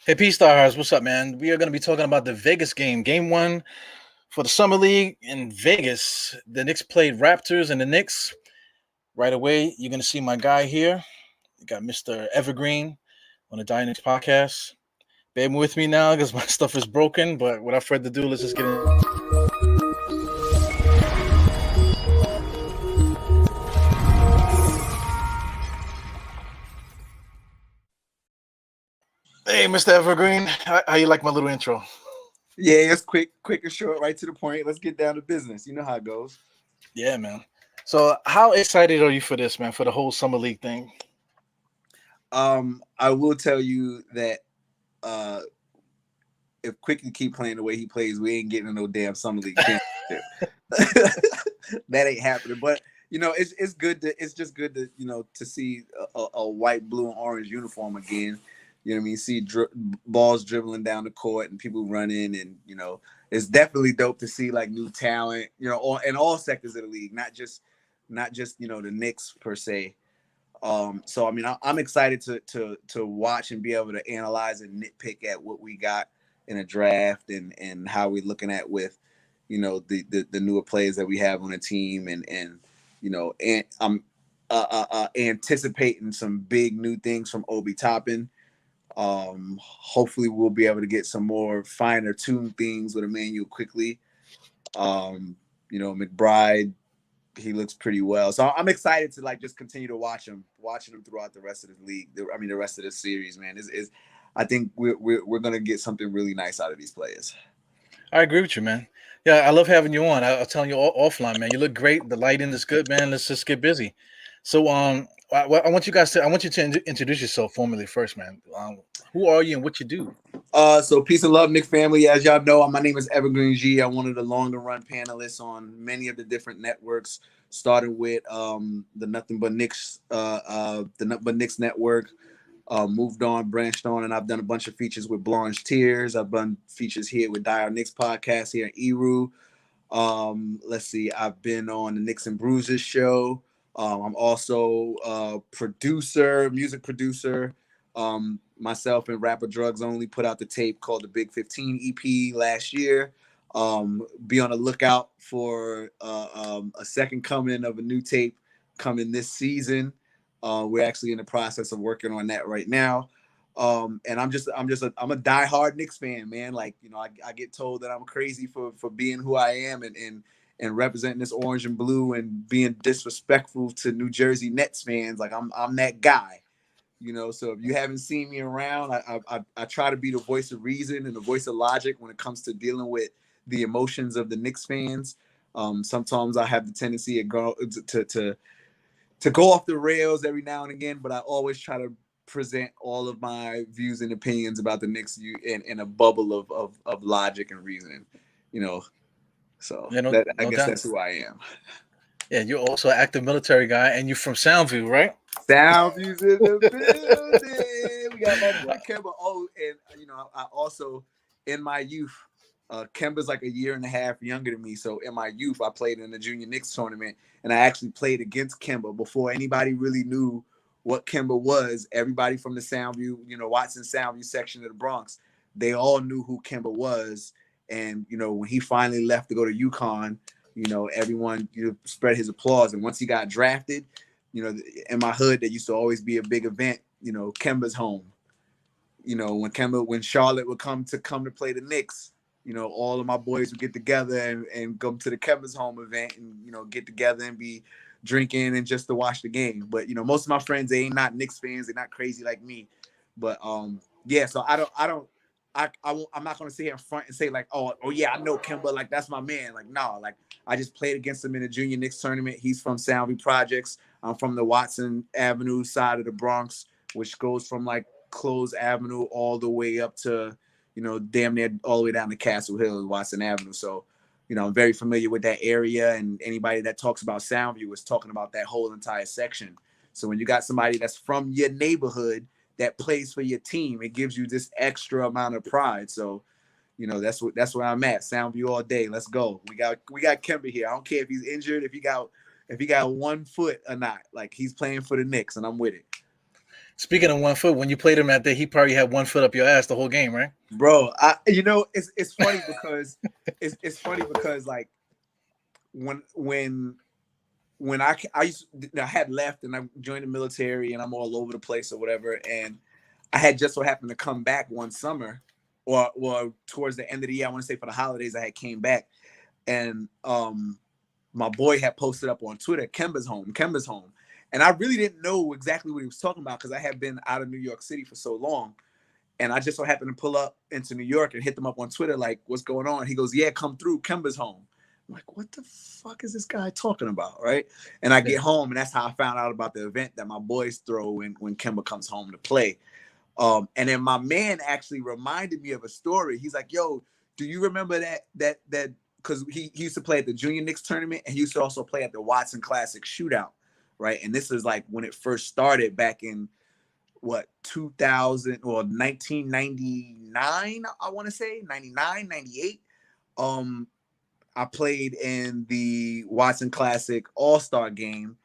Hey, P Stars, what's up, man? We are going to be talking about the Vegas game, game one for the Summer League in Vegas. The Knicks played Raptors and the Knicks. Right away, you're going to see my guy here. You got Mr. Evergreen on the Knicks podcast. Bear with me now because my stuff is broken, but without further ado, let's just get in. Hey, Mr. Evergreen, how you like my little intro? Yeah, it's quick and short, right to the point. Let's get down to business. You know how it goes. Yeah, man. So, how excited are you for this, man? For the whole summer league thing? I will tell you that if Quick can keep playing the way he plays, we ain't getting no damn summer league championship. That ain't happening. But it's good to just good to to see a white, blue, and orange uniform again. You know what I mean? See balls dribbling down the court and people running, and it's definitely dope to see like new talent. In all sectors of the league, not just the Knicks per se. So I mean, I'm excited to watch and be able to analyze and nitpick at what we got in a draft and how we're looking at with the newer players that we have on the team and I'm anticipating some big new things from Obi Toppin. Hopefully we'll be able to get some more finer tuned things with Emmanuel quickly. McBride, he looks pretty well. So I'm excited to just continue to watching him throughout the rest of the league. The rest of the series, man. I think we're gonna get something really nice out of these players. I agree with you, man. Yeah, I love having you on. I was telling you offline, man. You look great. The lighting is good, man. Let's just get busy. So, I want you to introduce yourself formally first, man. Who are you and what you do? So peace and love, Nick family. As y'all know, my name is Evergreen G. I'm one of the longer run panelists on many of the different networks, starting with the Nothing But Knicks, the Nothing But Knicks network. Moved on, branched on, and I've done a bunch of features with Blanche Tears. I've done features here with Dire Knicks podcast here in Eru. Let's see, I've been on the Knicks and Bruises show. I'm also a producer, music producer. Myself and Rapper Drugs Only put out the tape called the Big 15 EP last year. Be on the lookout for a second coming of a new tape coming this season. We're actually in the process of working on that right now. And I'm a diehard Knicks fan, man. Like, I get told that I'm crazy for being who I am and representing this orange and blue and being disrespectful to New Jersey Nets fans. Like I'm that guy, So if you haven't seen me around, I try to be the voice of reason and the voice of logic when it comes to dealing with the emotions of the Knicks fans. Sometimes I have the tendency to go off the rails every now and again, but I always try to present all of my views and opinions about the Knicks in a bubble of logic and reasoning, So Yeah, I no guess doubt. that's who I am. Yeah, you're also an active military guy, and you're from Soundview, right? Soundview's in the building. We got my boy Kemba. Oh, and I also in my youth, Kemba's like a year and a half younger than me. So in my youth, I played in the junior Knicks tournament, and I actually played against Kemba before anybody really knew what Kemba was. Everybody from the Soundview, Watson Soundview section of the Bronx, they all knew who Kemba was. And when he finally left to go to UConn, everyone spread his applause. And once he got drafted, in my hood, there used to always be a big event. Kemba's home. When Charlotte would come to play the Knicks, all of my boys would get together and come to the Kemba's home event and, get together and be drinking and just to watch the game. But, most of my friends, they ain't not Knicks fans. They're not crazy like me. But, yeah, so I'm not going to sit here in front and say like, oh yeah, I know Kemba. Like, that's my man. Like, no, like I just played against him in a junior Knicks tournament. He's from Soundview Projects. I'm from the Watson Avenue side of the Bronx, which goes from like Close Avenue all the way up to, damn near all the way down to Castle Hill, Watson Avenue. So, I'm very familiar with that area, and anybody that talks about Soundview is talking about that whole entire section. So when you got somebody that's from your neighborhood that plays for your team, it gives you this extra amount of pride. So, that's where I'm at. Soundview all day. Let's go. We got Kemba here. I don't care if he's injured, if he got 1 foot or not. Like, he's playing for the Knicks, and I'm with it. Speaking of 1 foot, when you played him out there, he probably had 1 foot up your ass the whole game, right? Bro, it's funny because it's funny because like when I had left and I joined the military and I'm all over the place or whatever, and I had just so happened to come back one summer or towards the end of the year, I want to say for the holidays, I had came back, and my boy had posted up on Twitter, Kemba's home. And I really didn't know exactly what he was talking about because I had been out of New York City for so long. And I just so happened to pull up into New York and hit them up on Twitter, like, what's going on? He goes, yeah, come through. Kemba's home. I'm like, what the fuck is this guy talking about? Right. And I get home, and that's how I found out about the event that my boys throw when Kemba comes home to play. And then my man actually reminded me of a story. He's like, yo, do you remember that because he used to play at the Junior Knicks tournament, and he used to also play at the Watson Classic Shootout, right? And this is like when it first started back in 2000 or 1999, I want to say 99, 98. I played in the Watson Classic All-Star game,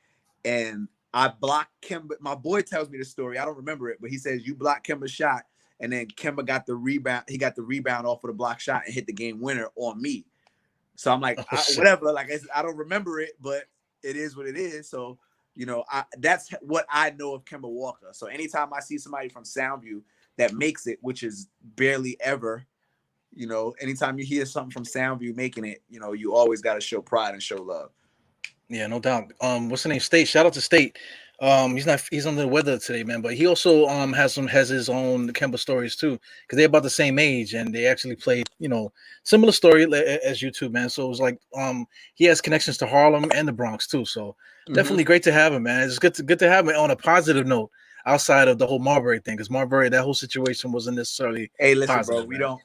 and I blocked Kemba. My boy tells me the story. I don't remember it, but he says you blocked Kemba's shot, and then Kemba got the rebound. He got the rebound off of the block shot and hit the game winner on me. So I'm like, whatever. Like, I don't remember it, but it is what it is. So, that's what I know of Kemba Walker. So anytime I see somebody from Soundview that makes it, which is barely ever, anytime you hear something from Soundview making it, you always got to show pride and show love. Yeah, no doubt. What's the name? State. Shout out to State. He's under the weather today, man. But he also has his own Kemba stories too, because they're about the same age and they actually played, similar story as you two, man. So it was like he has connections to Harlem and the Bronx too. So definitely great to have him, man. It's good to have him on a positive note outside of the whole Marbury thing, because Marbury, that whole situation wasn't necessarily Hey, listen, positive, bro.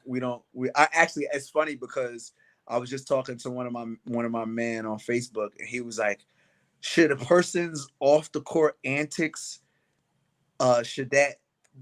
I actually, it's funny because I was just talking to one of my men on Facebook, and he was like, should a person's off the court antics, should that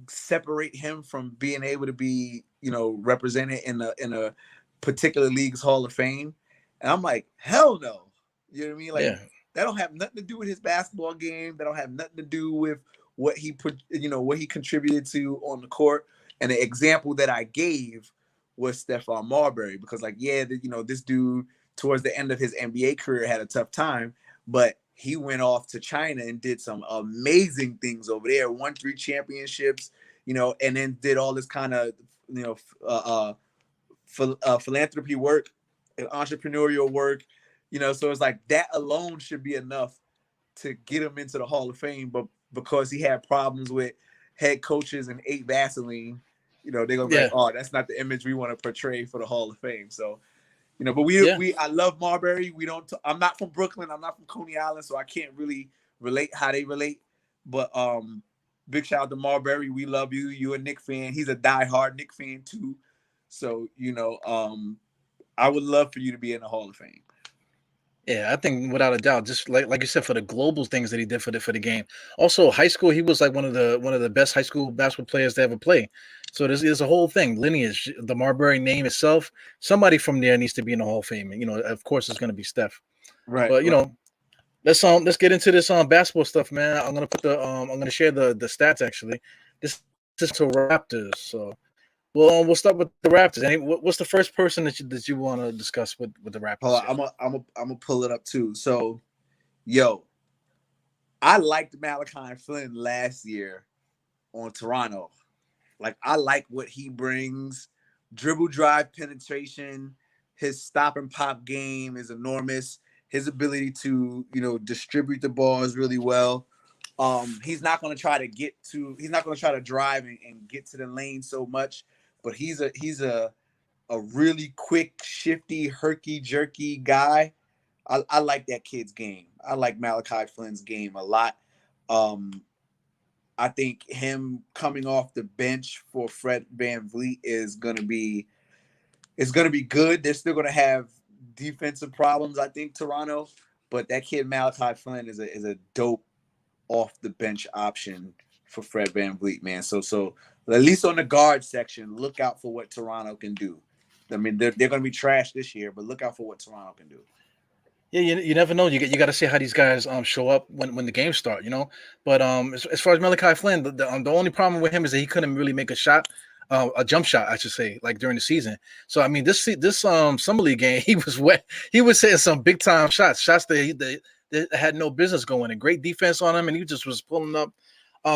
separate him from being able to be, represented in a particular league's Hall of Fame? And I'm like, hell no. You know what I mean? Like, that don't have nothing to do with his basketball game. That don't have nothing to do with what he put, what he contributed to on the court. And the example that I gave was Stephon Marbury, because this dude towards the end of his NBA career had a tough time, but he went off to China and did some amazing things over there, won 3 championships, and then did all this kind of, philanthropy work and entrepreneurial work, so it's like that alone should be enough to get him into the Hall of Fame. But because he had problems with head coaches and ate Vaseline, they're gonna be like, oh, that's not the image we want to portray for the Hall of Fame. So, but I love Marbury. I'm not from Brooklyn. I'm not from Coney Island, so I can't really relate how they relate. But big shout out to Marbury. We love you. You a Knicks fan. He's a diehard Knicks fan too. So, I would love for you to be in the Hall of Fame. Yeah, I think without a doubt, just like you said, for the global things that he did for the game. Also, high school, he was like one of the best high school basketball players to ever play. So there's a whole thing, lineage, the Marbury name itself. Somebody from there needs to be in the Hall of Fame. And, of course, it's going to be Steph. Right. But let's get into this basketball stuff, man. I'm gonna share the stats actually. This is to Raptors. So we'll start with the Raptors. What's the first person that you want to discuss with the Raptors? Hold on, I'm gonna pull it up too. So, I liked Malachi Flynn last year on Toronto. Like, I like what he brings. Dribble, drive, penetration. His stop and pop game is enormous. His ability to distribute the balls really well. He's not going to try to drive and get to the lane so much, but he's a really quick, shifty, herky jerky guy. I like that kid's game. I like Malachi Flynn's game a lot. I think him coming off the bench for Fred VanVleet is gonna be good. They're still gonna have defensive problems, I think, Toronto, but that kid Malachi Flynn is a dope off the bench option for Fred VanVleet, man. So at least on the guard section, look out for what Toronto can do. I mean, they're going to be trash this year, but look out for what Toronto can do. Yeah, you never know. You got to see how these guys show up when the games start, you know. But as far as Malachi Flynn, the only problem with him is that he couldn't really make a shot, a jump shot, I should say, like during the season. So I mean, this summer league game, he was wet. He was hitting some big time shots that had no business going. And great defense on him, and he just was pulling up.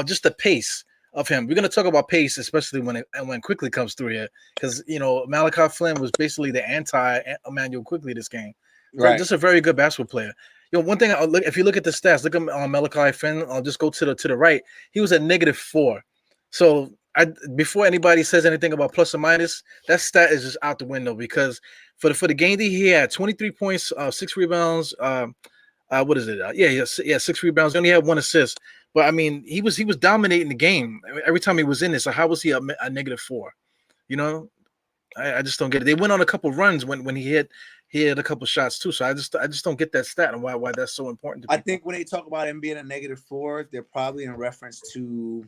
Just the pace of him. We're gonna talk about pace, especially when Quickly comes through here, because Malachi Flynn was basically the anti Emmanuel Quickly this game. Right. Just a very good basketball player. One thing if you look at the stats, look at Malachi Flynn. I'll just go to the right. He was at -4. So before anybody says anything about plus or minus, that stat is just out the window because for the game that he had 23 points, 6 rebounds. What is it? Yeah, 6 rebounds. He only had 1 assist. But I mean, he was dominating the game every time he was in it. So how was he a -4? You know, I just don't get it. They went on a couple runs when he had a couple shots too. So I just don't get that stat and why that's so important to people. I think when they talk about him being a -4, they're probably in reference to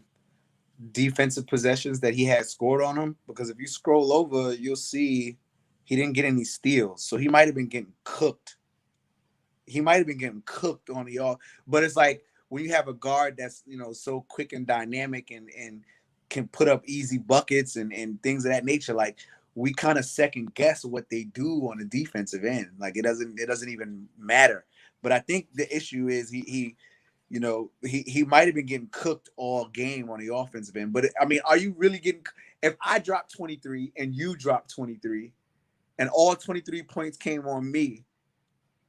defensive possessions that he had scored on him. Because if you scroll over, you'll see he didn't get any steals, so he might have been getting cooked. He might have been getting cooked on the all. But it's like when you have a guard that's so quick and dynamic and can put up easy buckets and things of that nature, like we kind of second guess what they do on the defensive end. Like it doesn't even matter. But I think the issue is he might have been getting cooked all game on the offensive end. But I mean, are you really getting? If I drop 23 and you drop 23, and all 23 points came on me,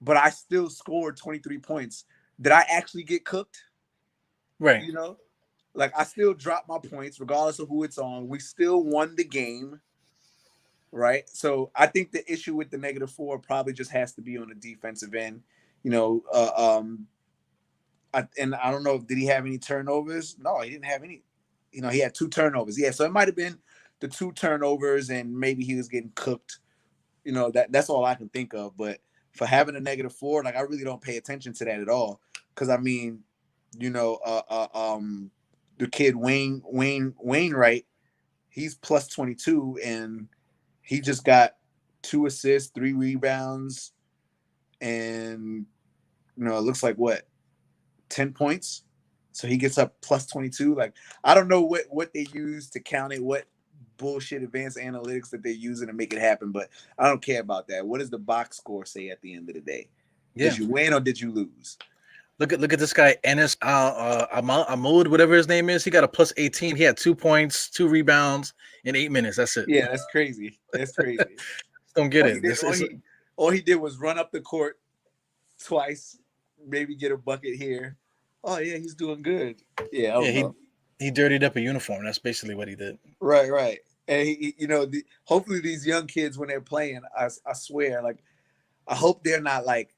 but I still scored 23 points, did I actually get cooked? Right. Like I still dropped my points regardless of who it's on. We still won the game. Right. So I think the issue with the -4 probably just has to be on the defensive end. And I don't know, did he have any turnovers? No, he didn't have any. He had 2 turnovers. Yeah, so it might have been the 2 turnovers and maybe he was getting cooked. That's all I can think of. But for having a -4, like I really don't pay attention to that at all. Because I mean, the kid Wainwright, he's plus 22 and he just got 2 assists, 3 rebounds, and it looks like 10 points. So he gets up plus 22. Like I don't know what they use to count it, what bullshit advanced analytics that they're using to make it happen, but I don't care about that. What does the box score say at the end of the day? Yeah. Did you win or did you lose? Look at this guy Ennis Ahmad, whatever his name is. He got a plus 18. He had 2 points, 2 rebounds in 8 minutes. That's it. Yeah, that's crazy. That's crazy. Don't get All he did was run up the court twice, maybe get a bucket here. Oh yeah, he's doing good. Yeah, he dirtied up a uniform. That's basically what he did. Right. And hopefully these young kids when they're playing, I swear, like I hope they're not like,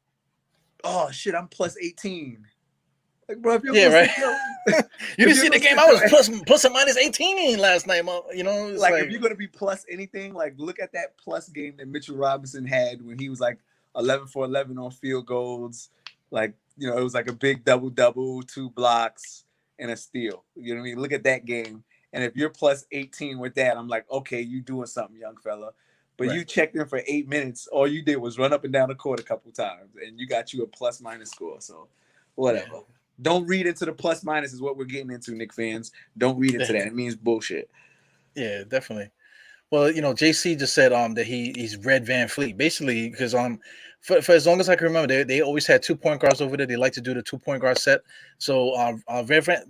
oh shit, I'm plus 18. Like, bro, if you're right. You didn't see the game. I was plus or minus 18 last night. Like if you're gonna be plus anything, like look at that plus game that Mitchell Robinson had when he was like 11 for 11 on field goals. Like it was like a big double, 2 blocks and a steal. You know what I mean? Look at that game. And if you're plus 18 with that, I'm like, okay, you doing something, young fella. But you checked in for 8 minutes. All you did was run up and down the court a couple times, and you got you a plus minus score. So whatever. Yeah. Don't read into the plus minus is what we're getting into, Knicks fans. Don't read into that. It means bullshit. Yeah, definitely. Well, JC just said that he's Red Van Fleet, basically because for as long as I can remember, they always had 2 point guards over there. They like to do the 2 point guard set. So Fred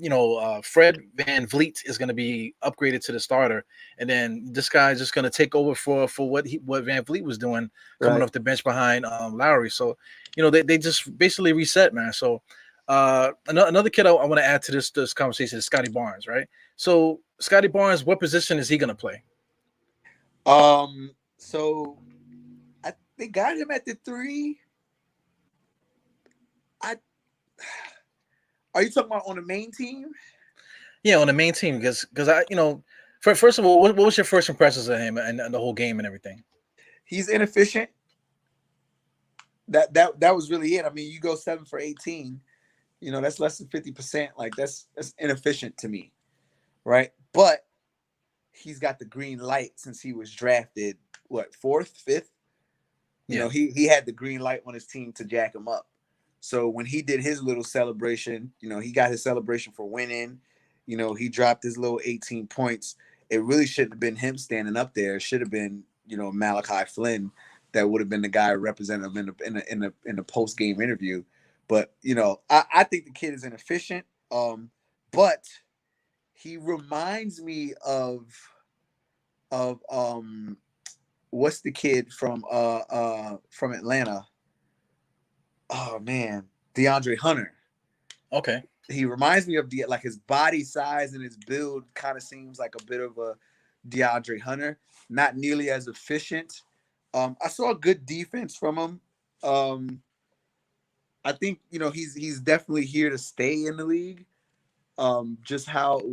Van Vliet is going to be upgraded to the starter, and then this guy is just going to take over for what Van Vliet was doing coming off the bench behind Lowry. So they just basically reset, man. So another kid I want to add to this conversation is Scottie Barnes, right? So Scottie Barnes, what position is he going to play? So they got him at the 3. Are you talking about on the main team? Yeah, on the main team, because first of all, what was your first impressions of him and the whole game and everything? He's inefficient. That was really it. I mean, you go 7 for 18, that's less than 50%. Like that's inefficient to me, right? But he's got the green light since he was drafted, 4th, 5th? You Yeah. know, he had the green light on his team to jack him up. So when he did his little celebration, you know, he got his celebration for winning. You know, he dropped his little 18 points. It really shouldn't have been him standing up there. It should have been, you know, Malachi Flynn that would have been the guy representing him in the post game interview. But you know, I think the kid is inefficient. But he reminds me of what's the kid from Atlanta? Oh man, DeAndre Hunter. Okay. He reminds me of like his body size and his build kind of seems like a bit of a DeAndre Hunter. Not nearly as efficient. I saw a good defense from him. I think you know he's definitely here to stay in the league. Just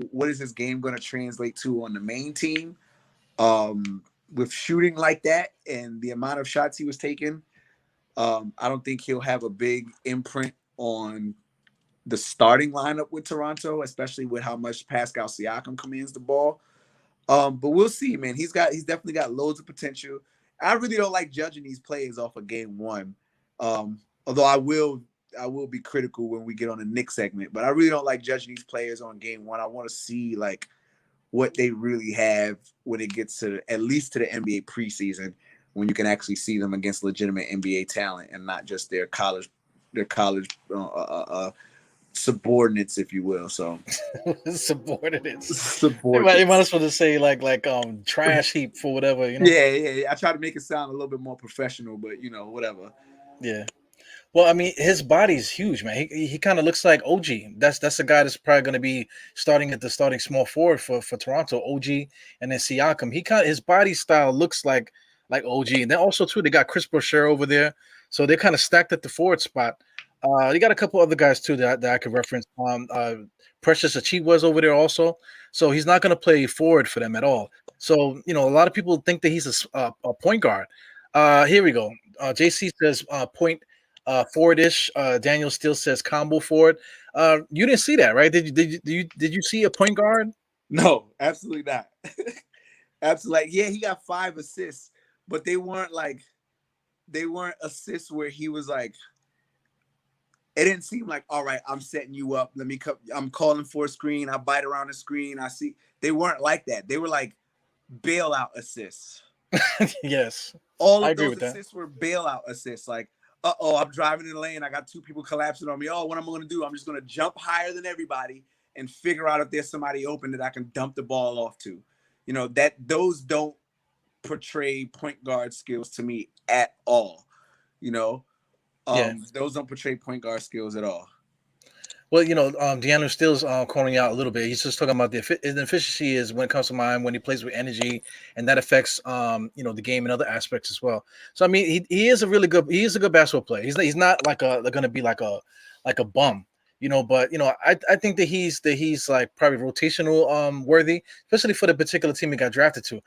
what is his game going to translate to on the main team? With shooting like that and the amount of shots he was taking, I don't think he'll have a big imprint on the starting lineup with Toronto, especially with how much Pascal Siakam commands the ball. But we'll see, man. He's definitely got loads of potential. I really don't like judging these players off of game one. Although I will be critical when we get on the Knicks segment, but I really don't like judging these players on game one. I want to see like what they really have when it gets to at least to the NBA preseason, when you can actually see them against legitimate NBA talent and not just their college subordinates, if you will. So Subordinates. You might subordinates. as well just say like trash heap for whatever, you know. Yeah. I try to make it sound a little bit more professional, but you know, whatever. Yeah. Well, I mean, his body's huge, man. He kind of looks like OG. That's a guy that's probably going to be starting at the starting small forward for Toronto. OG and then Siakam. His body style looks like OG. And then also too, they got Chris Boucher over there, so they're kind of stacked at the forward spot. They got a couple other guys too that I could reference. Precious Achiuwa's over there also, so he's not going to play forward for them at all. So you know, a lot of people think that he's a point guard. Here we go. JC says point forward-ish. Daniel still says combo forward. You didn't see that, right? Did you see a point guard? No, absolutely not. Absolutely. Like, yeah, he got 5 assists, but they weren't assists where he was like, it didn't seem like, all right, I'm setting you up. I'm calling for a screen. I bite around the screen. I see. They weren't like that. They were like bailout assists. Yes, All I of agree those with that. assists were bailout assists. Like, I'm driving in the lane. I got 2 people collapsing on me. Oh, what am I going to do? I'm just going to jump higher than everybody and figure out if there's somebody open that I can dump the ball off to. You know, those don't portray point guard skills to me at all. You know, Yeah. those don't portray point guard skills at all. Well, you know, Deandre Steele's calling out a little bit. He's just talking about the efficiency is when it comes to mind when he plays with energy, and that affects you know, the game and other aspects as well. So I mean, he is a good basketball player. He's not like going to be like a bum, you know. But you know, I think that he's like probably rotational worthy, especially for the particular team he got drafted to.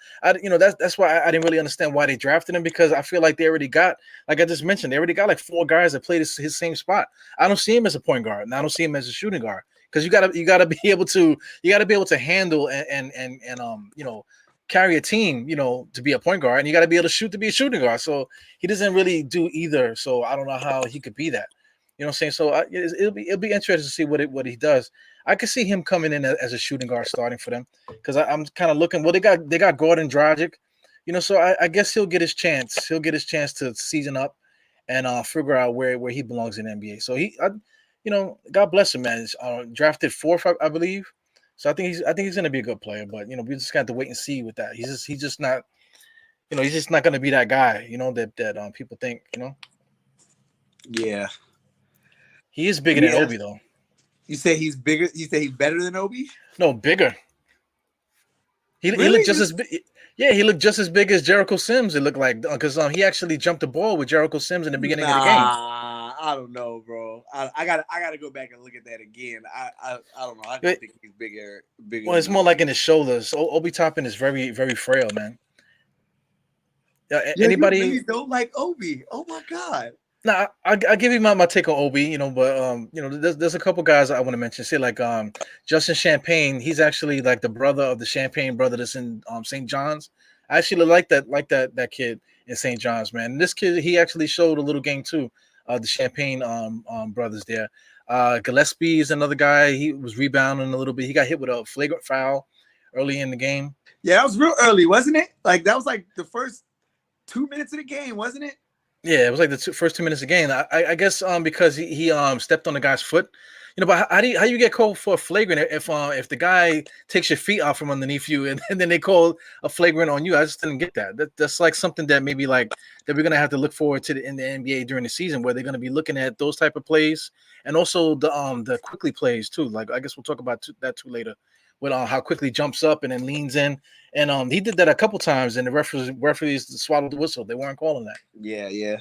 That's why I didn't really understand why they drafted him, because I feel like they already got, like I just mentioned, they already got like 4 guys that played his same spot. I don't see him as a point guard, and I don't see him as a shooting guard, because you gotta be able to handle and you know, carry a team, you know, to be a point guard, and you got to be able to shoot to be a shooting guard. So he doesn't really do either. So I don't know how he could be that. You know what I'm saying? So it'll be interesting to see what he does. I could see him coming in as a shooting guard starting for them, because I'm kind of looking. Well, they got Gordon Dragic, you know, so I guess he'll get his chance. He'll get his chance to season up and figure out where he belongs in the NBA. So you know, God bless him, man. He's, drafted 4th, I believe. So I think he's going to be a good player. But you know, we just got to wait and see with that. He's just not, you know, he's just not going to be that guy, you know, that people think, you know. Yeah. He is bigger than Obi, though. You say he's bigger? You say he's better than Obi? No, bigger. He Really? looked just as big. Yeah, he looked just as big as Jericho Sims. It looked like, because he actually jumped the ball with Jericho Sims in the beginning of the game. I don't know, bro. I gotta go back and look at that again. I don't know. I don't think he's bigger. Well, it's more like in his shoulders. Obi Toppin is very, very frail, man. Anybody? You really don't like Obi? Oh my god. Nah, I give you my take on Obi, you know, but you know, there's a couple guys I want to mention. Say like Justin Champagne, he's actually like the brother of the Champagne brother that's in St. John's. I actually like that kid, in St. John's, man. And this kid, he actually showed a little game too. The Champagne brothers there. Gillespie is another guy. He was rebounding a little bit. He got hit with a flagrant foul early in the game. Yeah, that was real early, wasn't it? Like that was like the first 2 minutes of the game, wasn't it? Yeah, it was like the first 2 minutes of the game. I guess because he stepped on the guy's foot. But how you get called for a flagrant if the guy takes your feet out from underneath you and then they call a flagrant on you? I just didn't get that. That's like something that maybe like that we're gonna have to look forward to in the NBA during the season, where they're gonna be looking at those type of plays and also the quickly plays too. Like I guess we'll talk about that too later, with how quickly jumps up and then leans in. And he did that a couple times, and the referees swallowed the whistle. They weren't calling that. Yeah, yeah.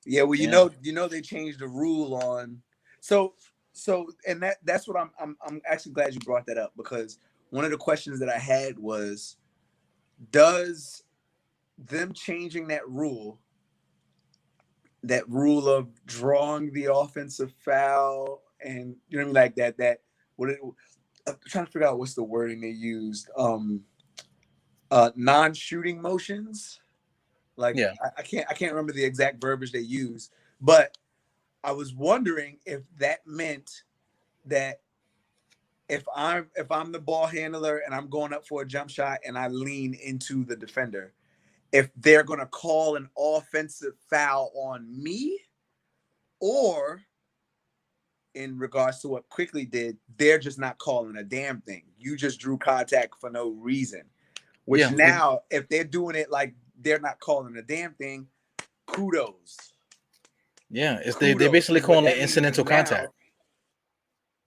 Yeah, well, you know they changed the rule on so and that's what I'm actually glad you brought that up, because one of the questions that I had was, does them changing that rule of drawing the offensive foul, and you know what I mean, like that I'm trying to figure out what's the wording they used, non-shooting motions. Like Yeah. I can't remember the exact verbiage they used, but I was wondering if that meant that if I'm the ball handler and I'm going up for a jump shot and I lean into the defender, if they're gonna call an offensive foul on me, or in regards to what Quickly did, they're just not calling a damn thing. You just drew contact for no reason. Which now, if they're doing it like they're not calling a damn thing, kudos. Yeah, they're basically calling it incidental contact.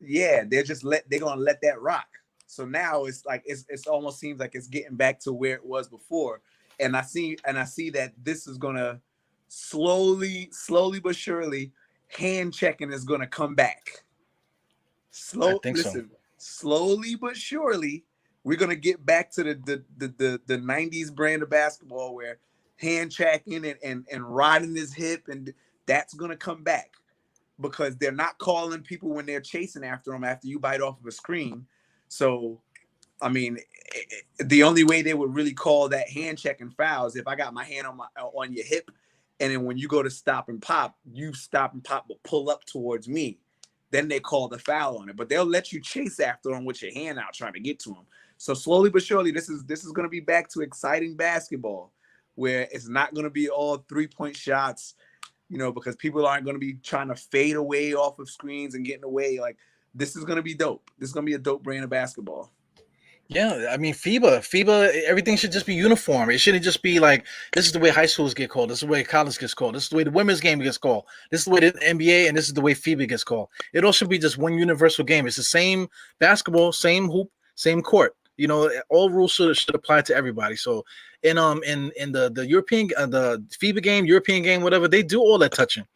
Yeah, they're gonna let that rock. So now it's like it's almost seems like it's getting back to where it was before. And I see that this is gonna slowly but surely, hand checking is gonna come back. Slowly but surely, we're gonna get back to the 90s brand of basketball where hand checking and riding his hip, and that's gonna come back, because they're not calling people when they're chasing after them after you bite off of a screen. So, I mean, the only way they would really call that hand checking foul is if I got my hand on your hip, and then when you go to stop and pop, you stop and pop but pull up towards me. Then they call the foul on it, but they'll let you chase after them with your hand out trying to get to them. So slowly but surely, this is going to be back to exciting basketball, where it's not going to be all 3-point shots, because people aren't going to be trying to fade away off of screens and getting away. Like, this is going to be dope. This is going to be a dope brand of basketball. Yeah, I mean FIBA, everything should just be uniform. It shouldn't just be like, this is the way high schools get called, this is the way college gets called, this is the way the women's game gets called, this is the way the NBA, and this is the way FIBA gets called. It all should be just one universal game. It's the same basketball, same hoop, same court. All rules should apply to everybody. So in the European the FIBA game, European game, whatever, they do all that touching.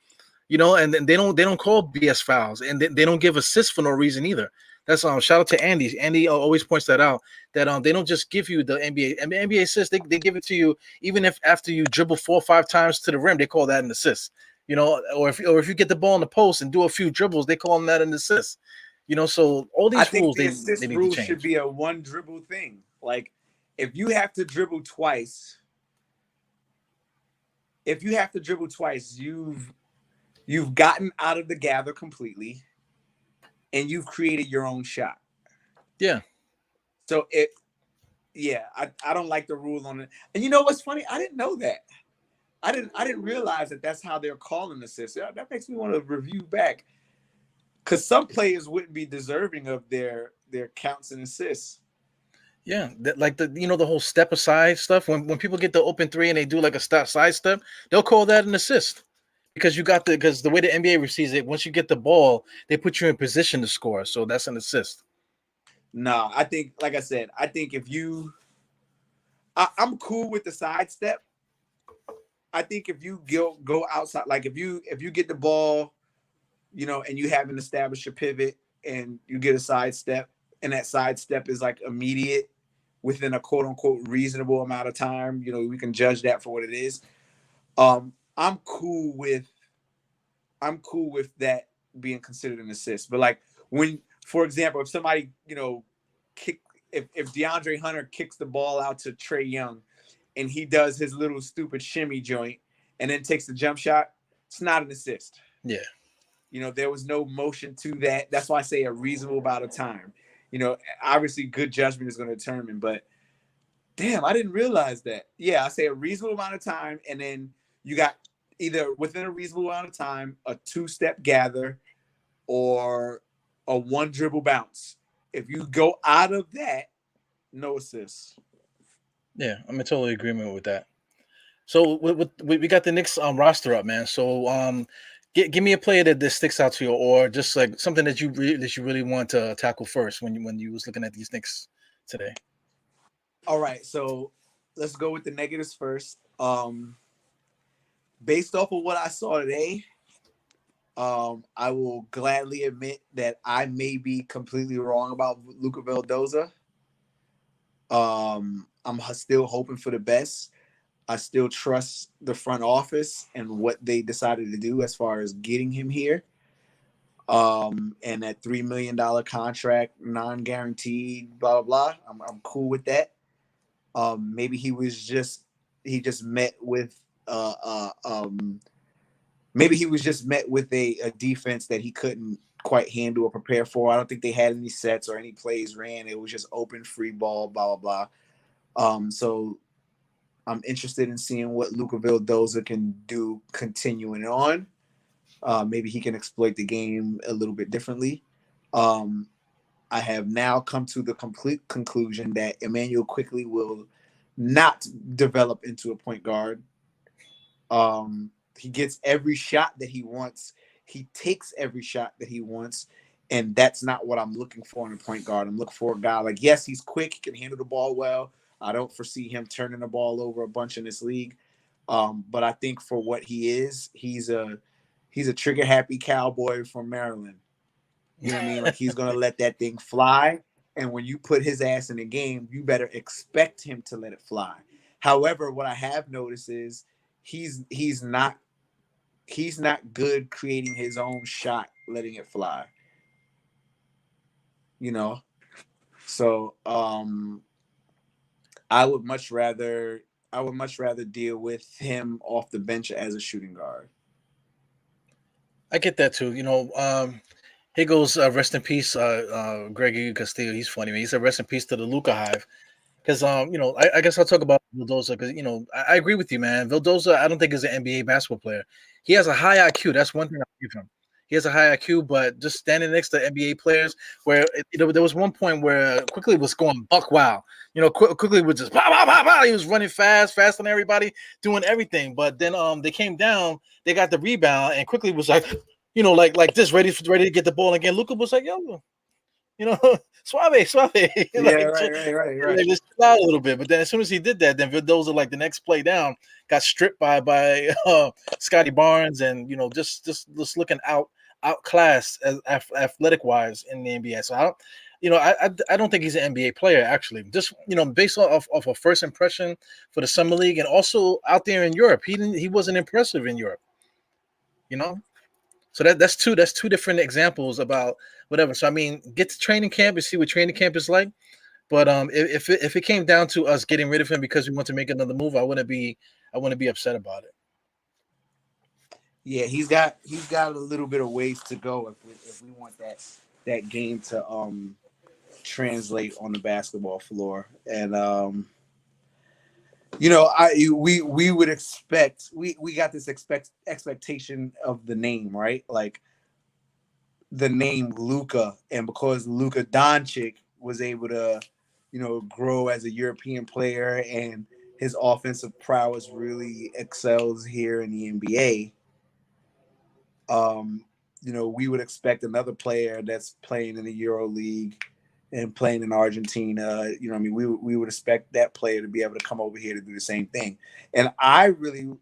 And they don't call BS fouls, and they don't give assists for no reason either. That's shout out to Andy. Andy always points that out, that they don't just give you the NBA assist. They give it to you even if after you dribble 4 or 5 times to the rim, they call that an assist. Or if you get the ball in the post and do a few dribbles, they call that an assist. So all these rules, the assist rule should be a one dribble thing. Like, if you have to dribble twice, you've gotten out of the gather completely, and you've created your own shot. Yeah. So I don't like the rule on it. And you know what's funny? I didn't know that. I didn't realize that that's how they're calling assists. That makes me want to review back, because some players wouldn't be deserving of their counts and assists. Yeah, the whole step aside stuff. When people get the open three and they do like a side step, they'll call that an assist. Because the way the NBA receives it, once you get the ball, they put you in position to score. So that's an assist. No, I think, like I said, I'm cool with the side step. I think if you go outside, like if you get the ball, and you haven't established your pivot and you get a side step, and that side step is like immediate within a quote unquote reasonable amount of time, we can judge that for what it is. I'm cool with that being considered an assist. But like, when, for example, if somebody, if DeAndre Hunter kicks the ball out to Trae Young, and he does his little stupid shimmy joint and then takes the jump shot, it's not an assist. Yeah. You know, there was no motion to that. That's why I say a reasonable amount of time. You know, obviously good judgment is going to determine, but damn, I didn't realize that. Yeah, I say a reasonable amount of time, and then you got either within a reasonable amount of time, a two-step gather, or a one dribble bounce. If you go out of that, no assists. Yeah, I'm in total agreement with that. So we got the Knicks roster up, man. So give me a player that sticks out to you, or just like something that you really want to tackle first when you was looking at these Knicks today. All right, so let's go with the negatives first. Based off of what I saw today, I will gladly admit that I may be completely wrong about Luca Vildoza. I'm still hoping for the best. I still trust the front office and what they decided to do as far as getting him here. And that $3 million contract, non-guaranteed, blah blah blah. I'm cool with that. Maybe he just met with maybe he was just met with a defense that he couldn't quite handle or prepare for. I don't think they had any sets or any plays ran. It was just open free ball, blah blah blah. So I'm interested in seeing what Luca Vildoza can do continuing on. Maybe he can exploit the game a little bit differently. I have now come to the complete conclusion that Emmanuel Quickley will not develop into a point guard. He gets every shot that he wants. He takes every shot that he wants. And that's not what I'm looking for in a point guard. I'm looking for a guy like, yes, he's quick. He can handle the ball well. I don't foresee him turning the ball over a bunch in this league. But I think for what he is, he's a trigger happy cowboy from Maryland. You know what I mean? Like he's going to let that thing fly. And when you put his ass in the game, you better expect him to let it fly. However, what I have noticed is he's not good creating his own shot, letting it fly. You know? So I would much rather deal with him off the bench as a shooting guard. I get that too. Here goes rest in peace, Gregory Castillo. He's funny, man. He said rest in peace to the Luca Hive. Because I guess I'll talk about Vildoza because I agree with you, man. Vildoza, I don't think is an NBA basketball player. He has a high IQ. That's one thing I give him. He has a high IQ, but just standing next to NBA players, where there was one point where Quickly was going buck wild. Quickly was just pow, pow, pow, pow. He was running faster than everybody, doing everything. But then they came down, they got the rebound, and Quickly was like, like this, ready to get the ball again. Luka was like, yo, suave. Yeah, right. Just chill out a little bit. But then as soon as he did that, then those are like the next play down got stripped by Scottie Barnes, and just looking outclassed as athletic wise in the NBA. So I don't think he's an NBA player actually. Just based off a first impression for the summer league, and also out there in Europe, he wasn't impressive in Europe. So that's two different examples about whatever. So I mean, get to training camp and see what training camp is like. But if it came down to us getting rid of him because we want to make another move, I wouldn't be upset about it. Yeah, he's got a little bit of ways to go if we want that game to translate on the basketball floor. And we would expect we got this expectation of the name, right? Like the name Luka, and because Luka Doncic was able to, grow as a European player and his offensive prowess really excels here in the NBA. We would expect another player that's playing in the Euro League and playing in Argentina. We would expect that player to be able to come over here to do the same thing. And I really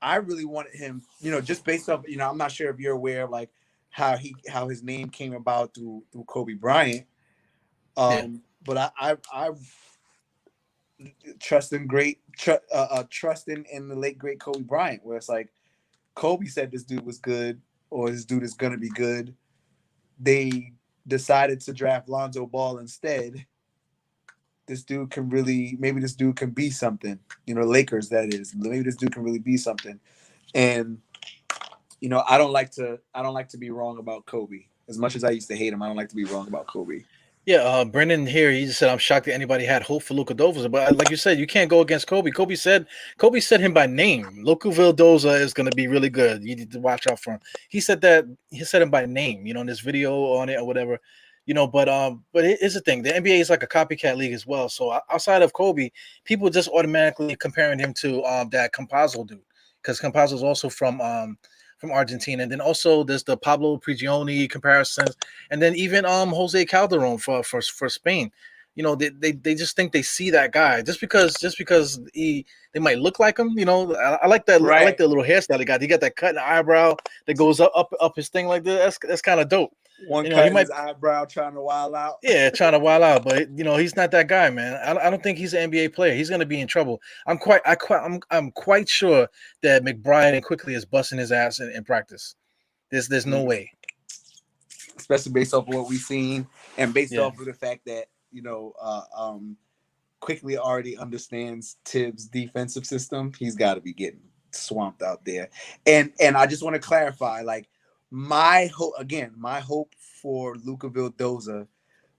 wanted him, just based off, I'm not sure if you're aware of like how his name came about through Kobe Bryant. But I trusting in the late great Kobe Bryant, where it's like Kobe said this dude was good, or this dude is gonna be good. They decided to draft Lonzo Ball instead, this dude can really, maybe this dude can be something. Lakers, that is. Maybe this dude can really be something. And I don't like to be wrong about Kobe. As much as I used to hate him, I don't like to be wrong about Kobe. Yeah, Brendan here. He just said, "I'm shocked that anybody had hope for Luka Doza." But like you said, you can't go against Kobe. Kobe said him by name. Luka Vildoza is going to be really good. You need to watch out for him. He said that. He said him by name. In this video on it or whatever. But here's the thing: the NBA is like a copycat league as well. So outside of Kobe, people just automatically comparing him to that Campazzo dude, because Campazzo is also from Argentina, and then also there's the Pablo Prigioni comparisons, and then even Jose Calderon for Spain. They just think they see that guy just because they might look like him. I like that. I like Right. the little hairstyle he got. He got that cut in the eyebrow that goes up his thing like this. That's kind of dope. One He cut in might, his eyebrow trying to wild out. yeah, trying to wild out, but he's not that guy, man. I don't think he's an NBA player. He's gonna be in trouble. I'm quite sure that McBride and Quickly is busting his ass in practice. There's no way. Especially based off of what we've seen and based Yeah. off of the fact that, Quickly already understands Tibbs' defensive system. He's got to be getting swamped out there. And I just want to clarify, like, my hope for Luka Vildoza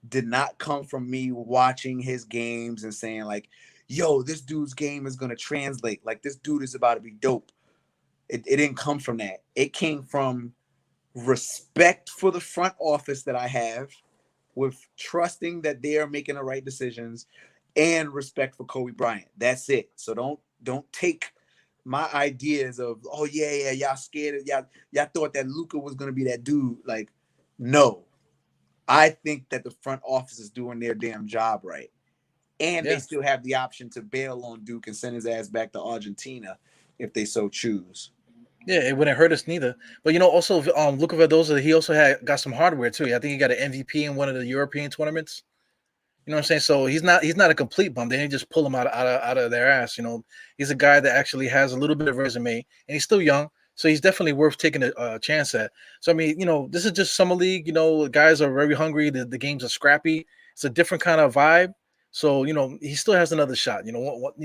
did not come from me watching his games and saying, like, yo, this dude's game is going to translate. Like, this dude is about to be dope. It didn't come from that. It came from respect for the front office that I have, with trusting that they are making the right decisions, and respect for Kobe Bryant. That's it. So don't take my ideas of, oh yeah, y'all scared, y'all thought that Luka was gonna be that dude. Like, no. I think that the front office is doing their damn job right. And they still have the option to bail on Duke and send his ass back to Argentina if they so choose. Yeah, it wouldn't hurt us neither. But also Luka Vildoza, he also got some hardware too. I think he got an MVP in one of the European tournaments. You know what I'm saying? So he's not a complete bum. They didn't just pull him out of their ass. He's a guy that actually has a little bit of resume, and he's still young. So he's definitely worth taking a chance at. So I mean, this is just summer league. Guys are very hungry. The games are scrappy. It's a different kind of vibe. So he still has another shot.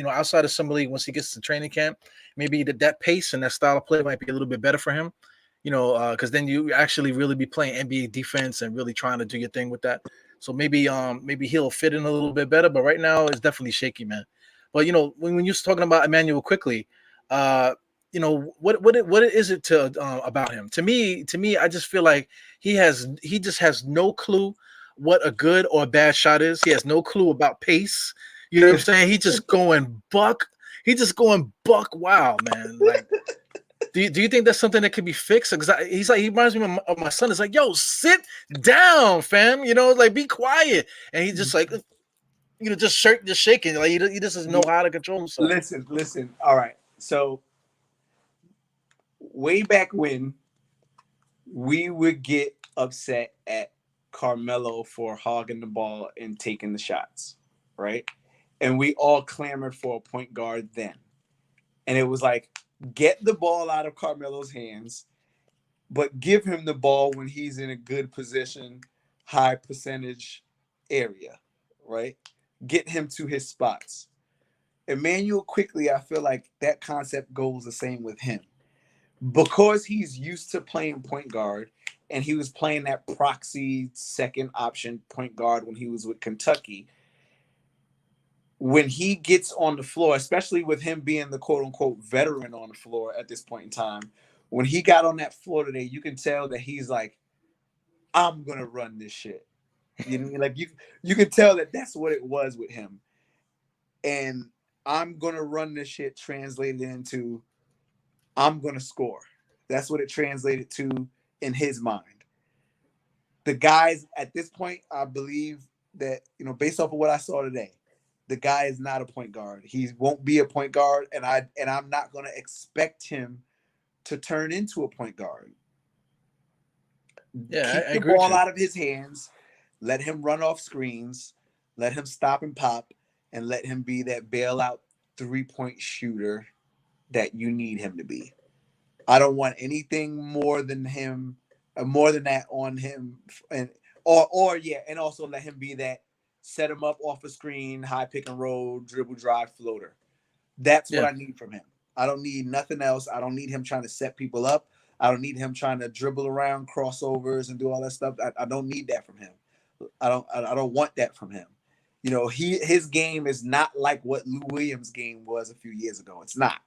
Outside of summer league, once he gets to training camp, maybe that pace and that style of play might be a little bit better for him. Because then you actually really be playing NBA defense and really trying to do your thing with that. So maybe he'll fit in a little bit better. But right now it's definitely shaky, man. But when you're talking about Emmanuel Quickly, what is it about him? To me, I just feel like he just has no clue what a good or bad shot is. He has no clue about pace. You know what I'm saying? He just going buck. Wow, man. Like, do you think that's something that can be fixed? Because he reminds me of my son. It's like, yo, sit down, fam. Like, be quiet. And he just like, just shaking. Like, he just doesn't know how to control himself. Listen. All right. So way back when, we would get upset at Carmelo for hogging the ball and taking the shots, right? And we all clamored for a point guard then. And it was like, get the ball out of Carmelo's hands, but give him the ball when he's in a good position, high percentage area, right? Get him to his spots. Emmanuel Quickly, I feel like that concept goes the same with him. Because he's used to playing point guard, and he was playing that proxy second option point guard when he was with Kentucky. When he gets on the floor, especially with him being the quote unquote veteran on the floor at this point in time, when he got on that floor today, you can tell that he's like, I'm going to run this shit. You know what I mean? Like, you can tell that that's what it was with him. And I'm going to run this shit translated into, I'm going to score. That's what it translated to in his mind. The guys at this point, I believe that, based off of what I saw today, the guy is not a point guard. He won't be a point guard, and I'm not going to expect him to turn into a point guard. Yeah, Keep the ball out of his hands. Let him run off screens. Let him stop and pop, and let him be that bailout 3-point shooter that you need him to be. I don't want anything more than that on him, and also let him be that set him up off a screen, high pick and roll, dribble drive, floater. That's what Yeah. I need from him. I don't need nothing else. I don't need him trying to set people up. I don't need him trying to dribble around, crossovers, and do all that stuff. I don't need that from him. I don't want that from him. You know, his game is not like what Lou Williams' game was a few years ago. It's not.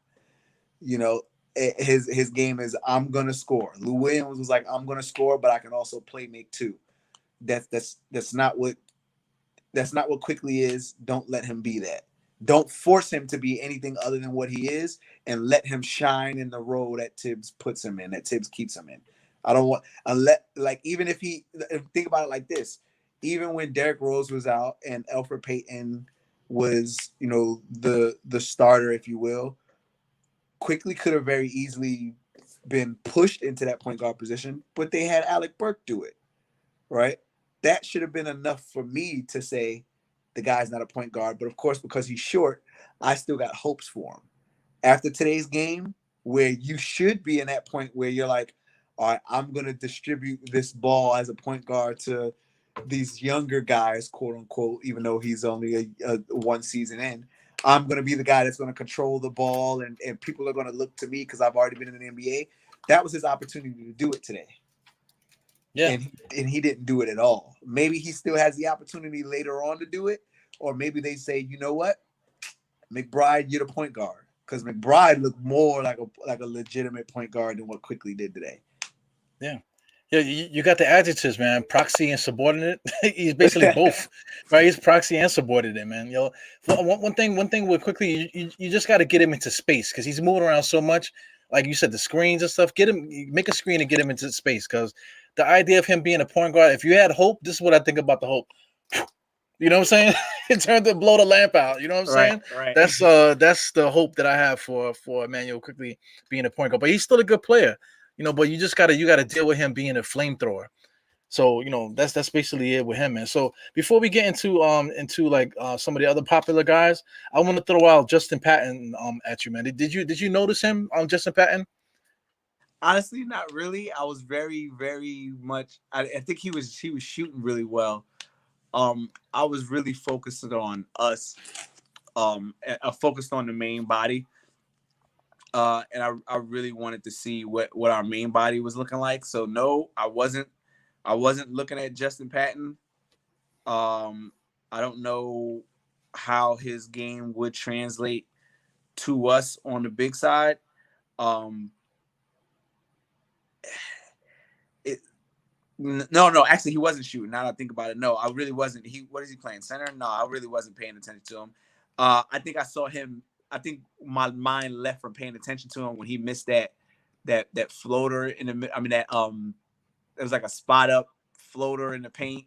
You know, his game is I'm gonna score. Lou Williams was like I'm gonna score, but I can also play make too. That's not what Quickly is. Don't let him be that. Don't force him to be anything other than what he is, and let him shine in the role that Tibbs puts him in, that Tibbs keeps him in. I don't want even if think about it like this, even when Derrick Rose was out and Elfrid Payton was, the starter, if you will, Quickly could have very easily been pushed into that point guard position, but they had Alec Burke do it, right? That should have been enough for me to say the guy's not a point guard. But of course, because he's short, I still got hopes for him. After today's game, where you should be in that point where you're like, all right, I'm going to distribute this ball as a point guard to these younger guys, quote unquote, even though he's only a one season in. I'm going to be the guy that's going to control the ball, and people are going to look to me because I've already been in the NBA. That was his opportunity to do it today. Yeah. And he didn't do it at all. Maybe he still has the opportunity later on to do it, or maybe they say, you know what, McBride, you're the point guard, because McBride looked more like a legitimate point guard than what Quickly did today. Yeah. Yeah, you got the adjectives, man. Proxy and subordinate. He's basically both, right? He's proxy and subordinate, man. One thing with Quickly, you just got to get him into space because he's moving around so much. Like you said, the screens and stuff. Make a screen and get him into space, because the idea of him being a point guard, if you had hope, this is what I think about the hope. You know what I'm saying? It turned to blow the lamp out. You know what I'm saying? Right. That's the hope that I have for Emmanuel Quickly being a point guard. But he's still a good player. But you gotta deal with him being a flamethrower. So that's basically it with him, man. So before we get into some of the other popular guys, I want to throw out Justin Patton at you, man. Did you notice him Justin Patton? Honestly, not really. I was very, very much. I think he was shooting really well. I was really focused on us. Focused on the main body. And I really wanted to see what our main body was looking like. So no, I wasn't looking at Justin Patton. I don't know how his game would translate to us on the big side. No, actually he wasn't shooting. Now that I think about it, no, I really wasn't. What is he playing, center? No, I really wasn't paying attention to him. I think I saw him. I think my mind left from paying attention to him when he missed that floater in the. I mean that it was like a spot up floater in the paint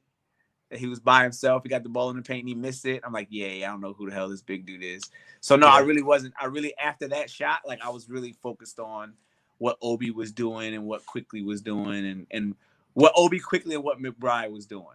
that he was by himself. He got the ball in the paint and he missed it. I'm like, yeah, I don't know who the hell this big dude is. So no, yeah. I really wasn't. After that shot, like I was really focused on what Obi was doing and what Quickly was doing and what Obi Quickly and what McBride was doing.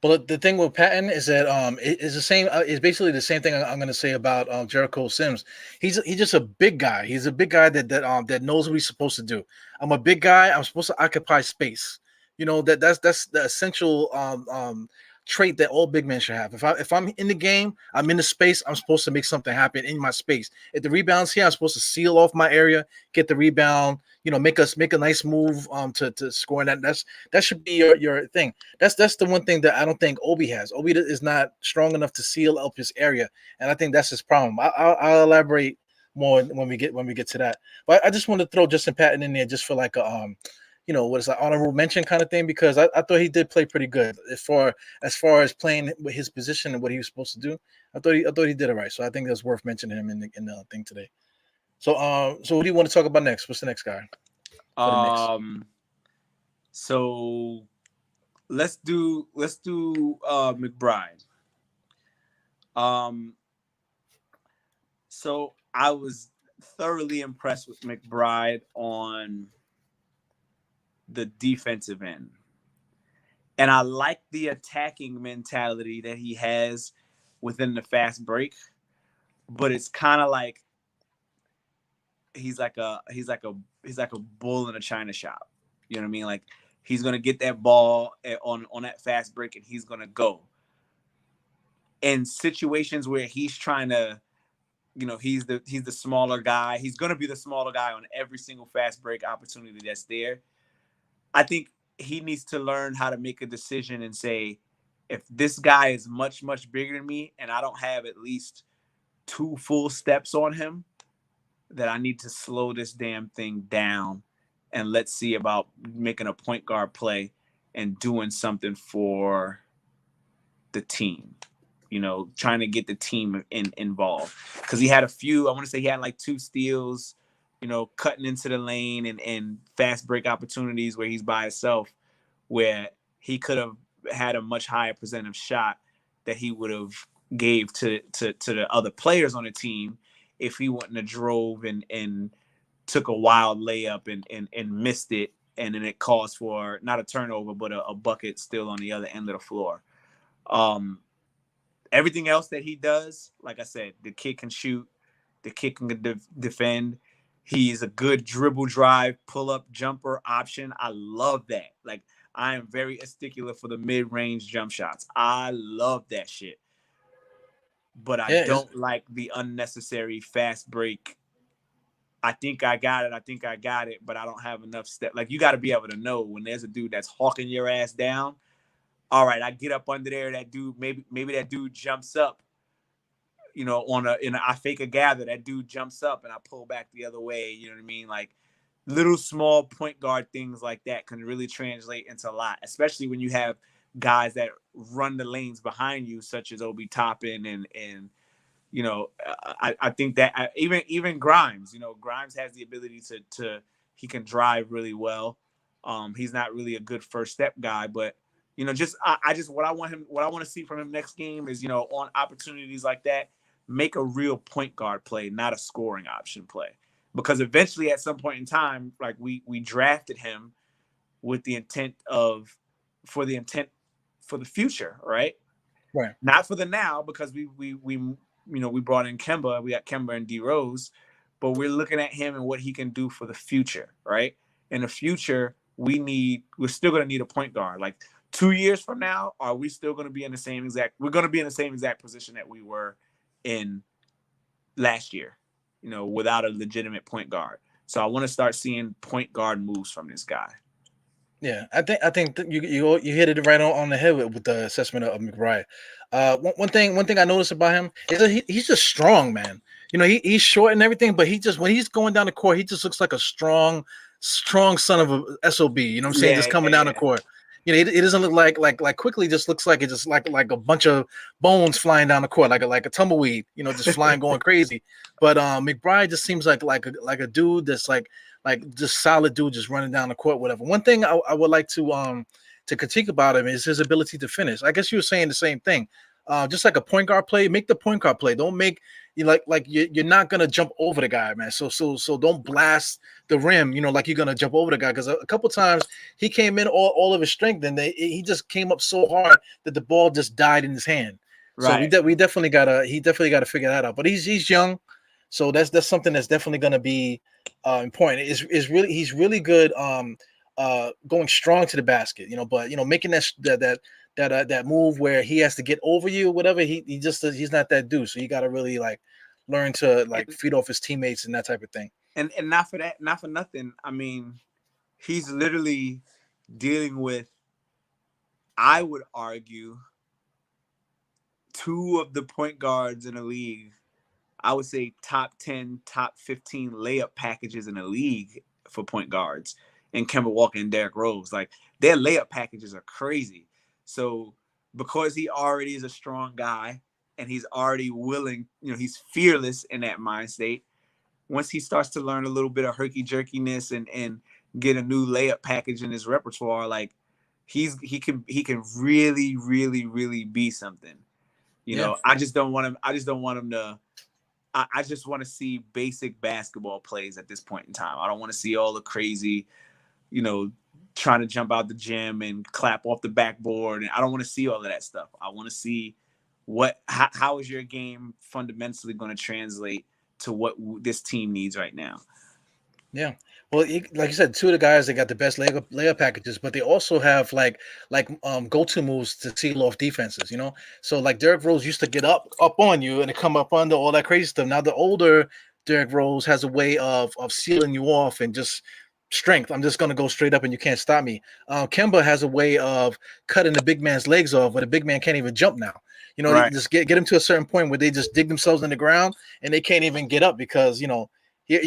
Well, the thing with Patton is that it's the same. It's basically the same thing I'm going to say about Jericho Sims. He's just a big guy. He's a big guy that knows what he's supposed to do. I'm a big guy. I'm supposed to occupy space. That's the essential trait that all big men should have. If I'm in the game, I'm in the space. I'm supposed to make something happen in my space. If the rebound's here, I'm supposed to seal off my area, get the rebound. Make a nice move to score. And that should be your thing. That's the one thing that I don't think Obi has. Obi is not strong enough to seal up his area, and I think that's his problem. I'll elaborate more when we get to that. But I just want to throw Justin Patton in there just for like a what is that, honorable mention kind of thing, because I thought he did play pretty good as far as playing with his position and what he was supposed to do. I thought he did it right. So I think that's worth mentioning him in the thing today. So what do you want to talk about next? What's the next guy? So let's do McBride. So I was thoroughly impressed with McBride on the defensive end. And I like the attacking mentality that he has within the fast break, but it's kind of like he's like a bull in a china shop. You know what I mean? Like he's gonna get that ball on that fast break and he's gonna go. in situations where he's trying to, he's the smaller guy. He's going to be the smaller guy on every single fast break opportunity that's there. I think he needs to learn how to make a decision and say, if this guy is much, much bigger than me and I don't have at least 2 full steps on him, that I need to slow this damn thing down and let's see about making a point guard play and doing something for the team, trying to get the team involved. Because he had a few, I want to say he had like 2 steals, cutting into the lane and fast break opportunities where he's by himself, where he could have had a much higher percentage shot that he would have gave to the other players on the team if he wouldn't have drove and took a wild layup and missed it, and then it caused for not a turnover but a bucket still on the other end of the floor. Everything else that he does, like I said, the kid can shoot, the kid can defend. He's a good dribble drive, pull up jumper option. I love that. Like, I am very stickler for the mid-range jump shots. I love that shit. But I don't like the unnecessary fast break. I think I got it, but I don't have enough step. Like, you got to be able to know when there's a dude that's hawking your ass down. All right, I get up under there. That dude, maybe that dude jumps up. I fake a gather. That dude jumps up, and I pull back the other way. You know what I mean? Like, little small point guard things like that can really translate into a lot, especially when you have guys that run the lanes behind you, such as Obi Toppin and I think that even Grimes, Grimes has the ability to he can drive really well. He's not really a good first step guy, but what I want to see from him next game is, on opportunities like that, make a real point guard play, not a scoring option play. Because eventually at some point in time, like we drafted him with the intent for the future, right? Right. Not for the now, because we brought in Kemba, we got Kemba and D Rose, but we're looking at him and what he can do for the future, right? In the future, we're still going to need a point guard. Like 2 years from now, are we still going to be in the same exact position that we were in last year, without a legitimate point guard. So I want to start seeing point guard moves from this guy. Yeah, I think you hit it right on the head with the assessment of McBride. One thing I noticed about him is that he's just strong, man. He's short and everything, but when he's going down the court, he just looks like a strong son of a SOB. You know what I'm saying? Just coming down the court. It doesn't look like quickly. Just looks like it's just like a bunch of bones flying down the court, like a tumbleweed. Just flying, going crazy. But McBride just seems like a dude that's like just solid dude, just running down the court, whatever. One thing I would like to critique about him is his ability to finish. I guess you were saying the same thing. Just like a point guard play, make the point guard play. Don't make you're not gonna jump over the guy, man. So don't blast the rim, like you're gonna jump over the guy. Because a couple times he came in all of his strength, and he just came up so hard that the ball just died in his hand. Right. So he definitely gotta figure that out. But he's young, so that's something that's definitely gonna be important. He's really good going strong to the basket, but making that move where he has to get over you, whatever, he's not that dude. So you got to really learn to feed off his teammates and that type of thing. And not for nothing. I mean, he's literally dealing with, I would argue, 2 of the point guards in the league. I would say top 10, top 15 layup packages in the league for point guards, and Kemba Walker and Derrick Rose. Like, their layup packages are crazy. So because he already is a strong guy and he's already willing, he's fearless in that mind state. Once he starts to learn a little bit of herky-jerkiness and get a new layup package in his repertoire, like he can really, really, really be something. I just don't want him to. I just want to see basic basketball plays at this point in time. I don't want to see all the crazy, trying to jump out the gym and clap off the backboard. And I don't want to see all of that stuff. I want to see how is your game fundamentally going to translate to what this team needs right now. Yeah. Well, like you said, two of the guys they got the best layup packages, but they also have like go-to moves to seal off defenses. So like Derrick Rose used to get up on you and come up under all that crazy stuff. Now the older Derrick Rose has a way of sealing you off and just strength. I'm just gonna go straight up and you can't stop me. Kemba has a way of cutting the big man's legs off, where the big man can't even jump now. They Right. just get him to a certain point where they just dig themselves in the ground and they can't even get up because you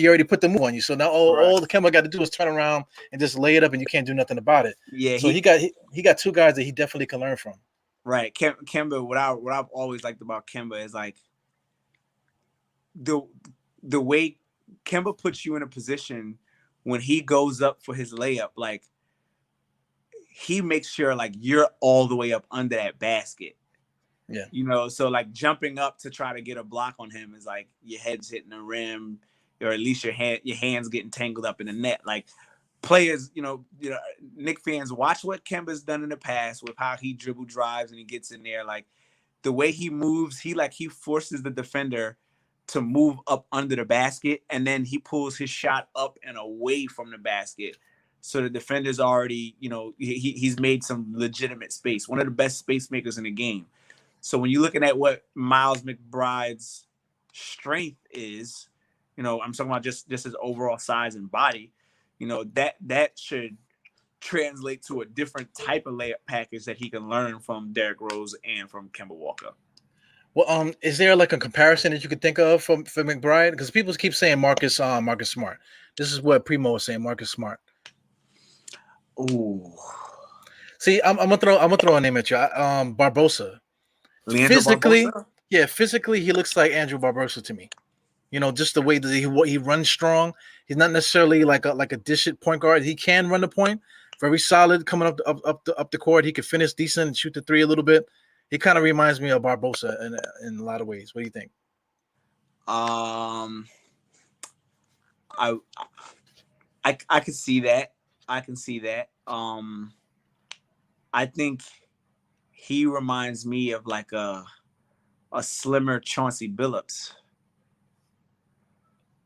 already put the move on you. So now Right. all the Kemba got to do is turn around and just lay it up, and you can't do nothing about it. Yeah, So he got two guys that he definitely can learn from. right. Kemba, what I've always liked about Kemba is like the the way Kemba puts you in a position when he goes up for his layup, like he makes sure like you're all the way up under that basket. Yeah. So like jumping up to try to get a block on him is like your head's hitting the rim, or at least your hands getting tangled up in the net. Like players, Knick fans watch what Kemba's done in the past with how he dribble drives and he gets in there. Like the way he moves, he forces the defender to move up under the basket, and then he pulls his shot up and away from the basket. So the defender's already, he's made some legitimate space. One of the best space makers in the game. So when you're looking at what Miles McBride's strength is, I'm talking about just his overall size and body, that should translate to a different type of layup package that he can learn from Derrick Rose and from Kemba Walker. Well, is there like a comparison that you could think of for McBride? Because people keep saying Marcus Smart. This is what Primo was saying, Marcus Smart. Ooh, See, I'm gonna throw a name at you. Barbosa. Leandro Physically, Barbosa. yeah, physically he looks like Andrew Barbosa to me. Just the way that he runs strong. He's not necessarily like a dish it point guard. He can run the point, very solid coming up the court. He can finish decent and shoot the three a little bit. He kind of reminds me of Barbosa in a lot of ways. What do you think? Um, I I can see that. I can see that. I think he reminds me of like a slimmer Chauncey Billups,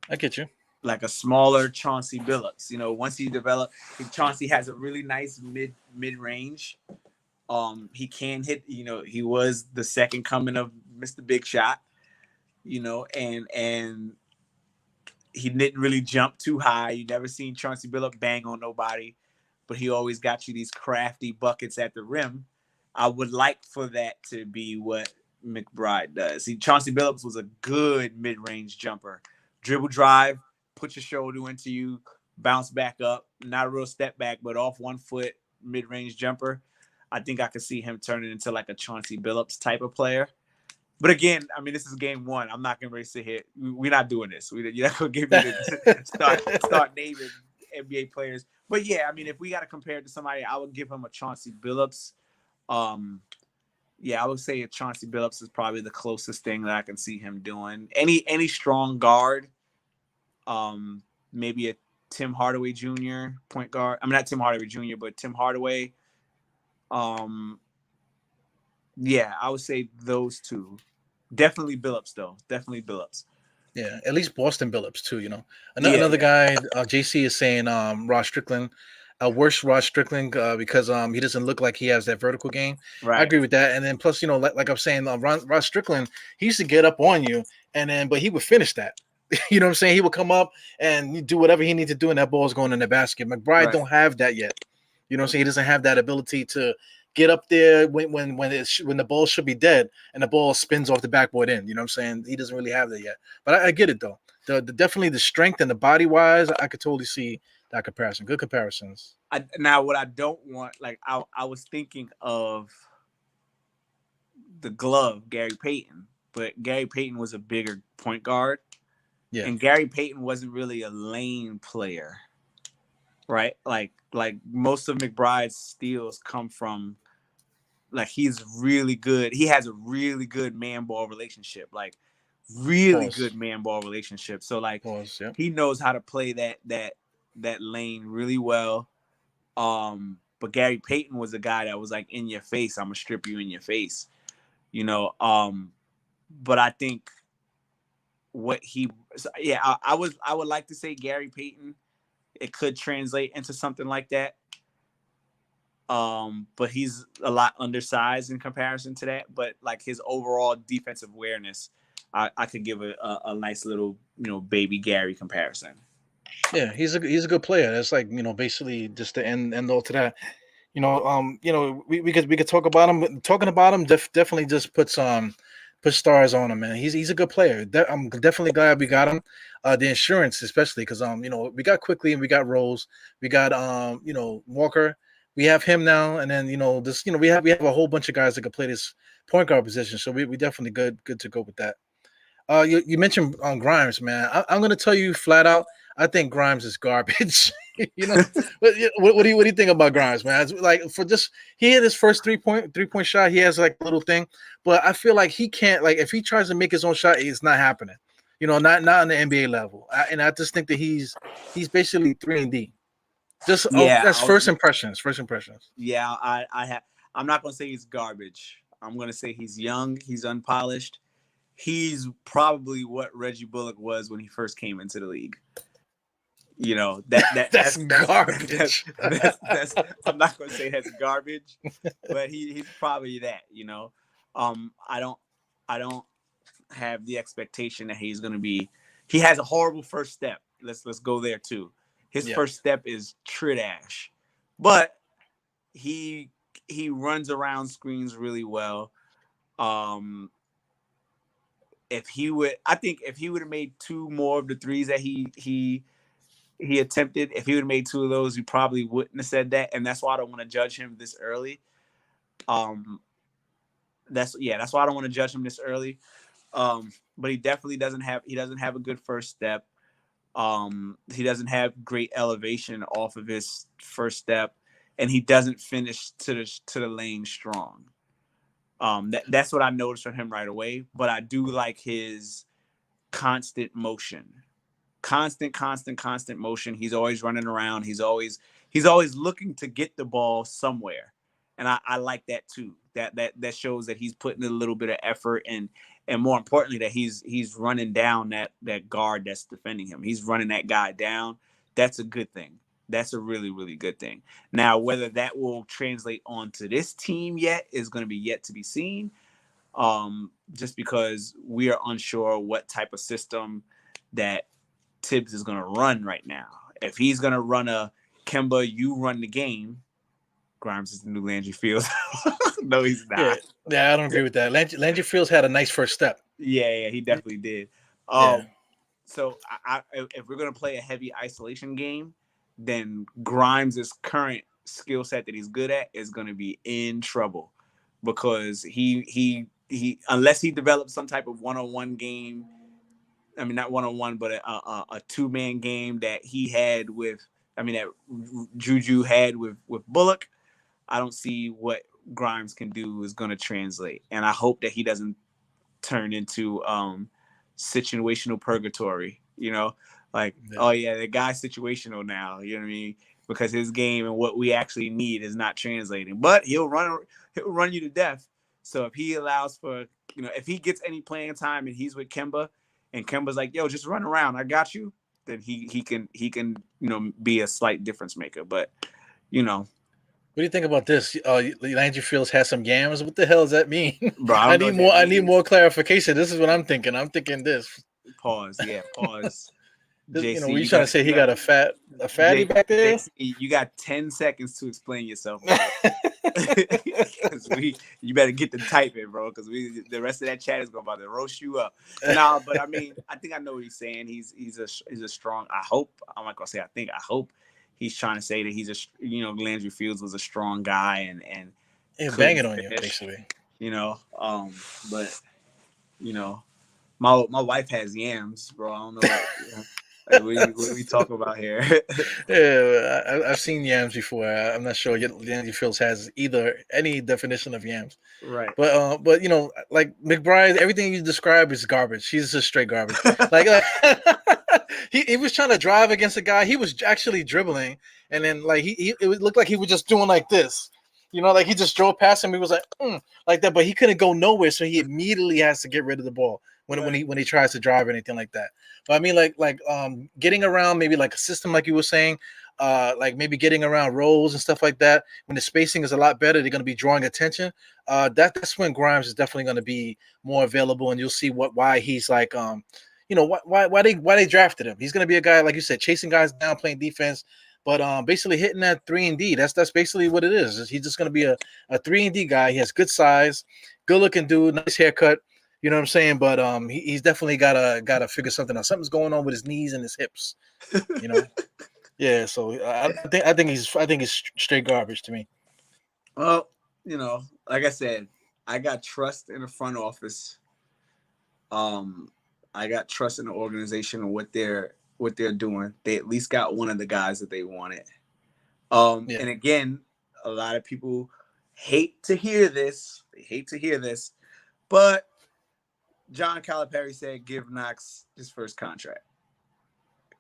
I get you. like a smaller Chauncey Billups. Once he developed, Chauncey has a really nice mid range. He can hit. He was the second coming of Mr. Big Shot. And he didn't really jump too high. You never seen Chauncey Billups bang on nobody, but he always got you these crafty buckets at the rim. I would like for that to be what McBride does. See, Chauncey Billups was a good mid-range jumper. Dribble drive, put your shoulder into you, bounce back up. Not a real step back, but off 1 foot mid-range jumper. I think I could see him turning into like a Chauncey Billups type of player. But again, I mean, this is game one. I'm not gonna really sit here. We're not doing this. You're not gonna give me the start naming NBA players. But yeah, I mean, if we got to compare it to somebody, I would give him a Chauncey Billups. Yeah, I would say a Chauncey Billups is probably the closest thing that I can see him doing. Any strong guard, maybe a Tim Hardaway Jr. point guard. I mean, not Tim Hardaway Jr., but Tim Hardaway. Yeah, I would say those two. Definitely Billups, though. Definitely Billups. Yeah, at least Boston Billups too. Yeah, Another yeah. guy, JC is saying Ross Strickland, worse Ross Strickland because he doesn't look like he has that vertical game. I Right. agree with that. And then plus, like I'm saying, Ross Strickland, he used to get up on you, and then but he would finish that. You know what I'm saying? He would come up and do whatever he needs to do, and that ball's going in the basket. McBride Right. don't have that yet. You know what I'm saying? He doesn't have that ability to get up there when the ball should be dead and the ball spins off the backboard in. You know what I'm saying? He doesn't really have that yet. But I get it though. The definitely the strength and the body wise, I could totally see that comparison. Good comparisons. Now, what I don't want, like, I was thinking of the glove, Gary Payton, but Gary Payton was a bigger point guard, Yeah. and Gary Payton wasn't really a lane player, right? Like most of McBride's steals come from like he's really good. He has a really good man ball relationship, like really Pause. good man ball relationship. So like Pause. Yeah. he knows how to play that lane really well. But Gary Payton was a guy that was like in your face. I'm gonna strip you in your face, you know. But I think what he, so, yeah, I would like to say Gary Payton, it could translate into something like that. But he's a lot undersized in comparison to that. But like his overall defensive awareness, I could give a nice little baby Gary comparison. Yeah, he's a good player. That's like basically just the end all to that. We could talk about him. Talking about him definitely just put stars on him, man. He's a good player. I'm definitely glad we got him. The insurance, especially because we got Quickly and we got Rose, we got Walker. We have him now, and then this we have a whole bunch of guys that can play this point guard position. So we definitely good to go with that. You mentioned Grimes, man. I'm gonna tell you flat out. I think Grimes is garbage. What do you think about Grimes, man? It's like he hit his first three-point shot. He has like a little thing, but I feel like he can't. Like if he tries to make his own shot, it's not happening. Not on the NBA level. And I just think that he's basically 3-and-D. Just that's first impressions. Yeah, I'm not gonna say he's garbage. I'm gonna say he's young. He's unpolished. He's probably what Reggie Bullock was when he first came into the league. That's garbage. That's I'm not gonna say that's garbage, but he's probably that. I don't have the expectation that he's gonna be. He has a horrible first step. Let's go there too. His first step is trash, but he runs around screens really well. If he would have made two more of the threes that he attempted, if he would have made two of those, he probably wouldn't have said that, and that's why I don't want to judge him this early. That's why I don't want to judge him this early. But he definitely doesn't have a good first step. He doesn't have great elevation off of his first step, and he doesn't finish to the lane strong. That's what I noticed from him right away. But I do like his constant motion, constant motion. He's always running around. He's always looking to get the ball somewhere, and I like that too. That shows that he's putting a little bit of effort, and more importantly, that he's running down that guard that's defending him. He's running that guy down. That's a good thing. That's a really, really good thing. Now, whether that will translate onto this team yet is going to be yet to be seen, just because we are unsure what type of system that Tibbs is going to run right now. If he's going to run a Kemba, you run the game, Grimes is the new Landry Fields. No, he's not. Yeah, I don't agree with that. Landry Fields had a nice first step. Yeah, he definitely did. So if we're going to play a heavy isolation game, then Grimes' current skill set that he's good at is going to be in trouble, because he unless he develops some type of one-on-one game, I mean not one-on-one, but a two-man game that that Juju had with Bullock, I don't see what Grimes can do is going to translate, and I hope that he doesn't turn into situational purgatory. The guy's situational now, you know what I mean? Because his game and what we actually need is not translating. But he'll run you to death. So if he allows for, if he gets any playing time and he's with Kemba, and Kemba's like, yo, just run around, I got you, then he can be a slight difference maker. But What do you think about this? Landry Fields has some yams. What the hell does that mean? Bro, I need more clarification. This is what I'm thinking. I'm thinking this. Pause. JC, were you trying to say he got a fatty JC, back there? JC, you got 10 seconds to explain yourself, you better get the type in, bro, because the rest of that chat is about to roast you up. No, but I mean, I think I know what he's saying. He's a strong. I hope. I'm not gonna say I think. I hope he's trying to say that he's Landry Fields was a strong guy and banging on you basically. But my wife has yams, bro. I don't know what we talk about here. Yeah, I've seen yams before. I'm not sure Landry Fields has any definition of yams. Right. But like McBride, everything you describe is garbage. He's just straight garbage. like he was trying to drive against a guy. He was actually dribbling, and then like it looked like he was just doing like this. Like he just drove past him. He was like that, but he couldn't go nowhere, so he immediately has to get rid of the ball. when he tries to drive or anything like that. But I mean, getting around maybe like a system like you were saying, like maybe getting around roles and stuff like that. When the spacing is a lot better, they're going to be drawing attention. That's when Grimes is definitely going to be more available, and you'll see why he's like why they drafted him. He's going to be a guy like you said, chasing guys down, playing defense. But basically hitting that 3-and-D, that's basically what it is. He's just going to be a 3-and-D guy. He has good size, good looking dude, nice haircut. You know what I'm saying? But he's definitely gotta figure something out. Something's going on with his knees and his hips. You know? Yeah. So I think he's straight garbage to me. Well, like I said, I got trust in the front office. I got trust in the organization and what they're doing. They at least got one of the guys that they wanted. Yeah. And again, a lot of people hate to hear this. They hate to hear this, but John Calipari said, "Give Knox his first contract,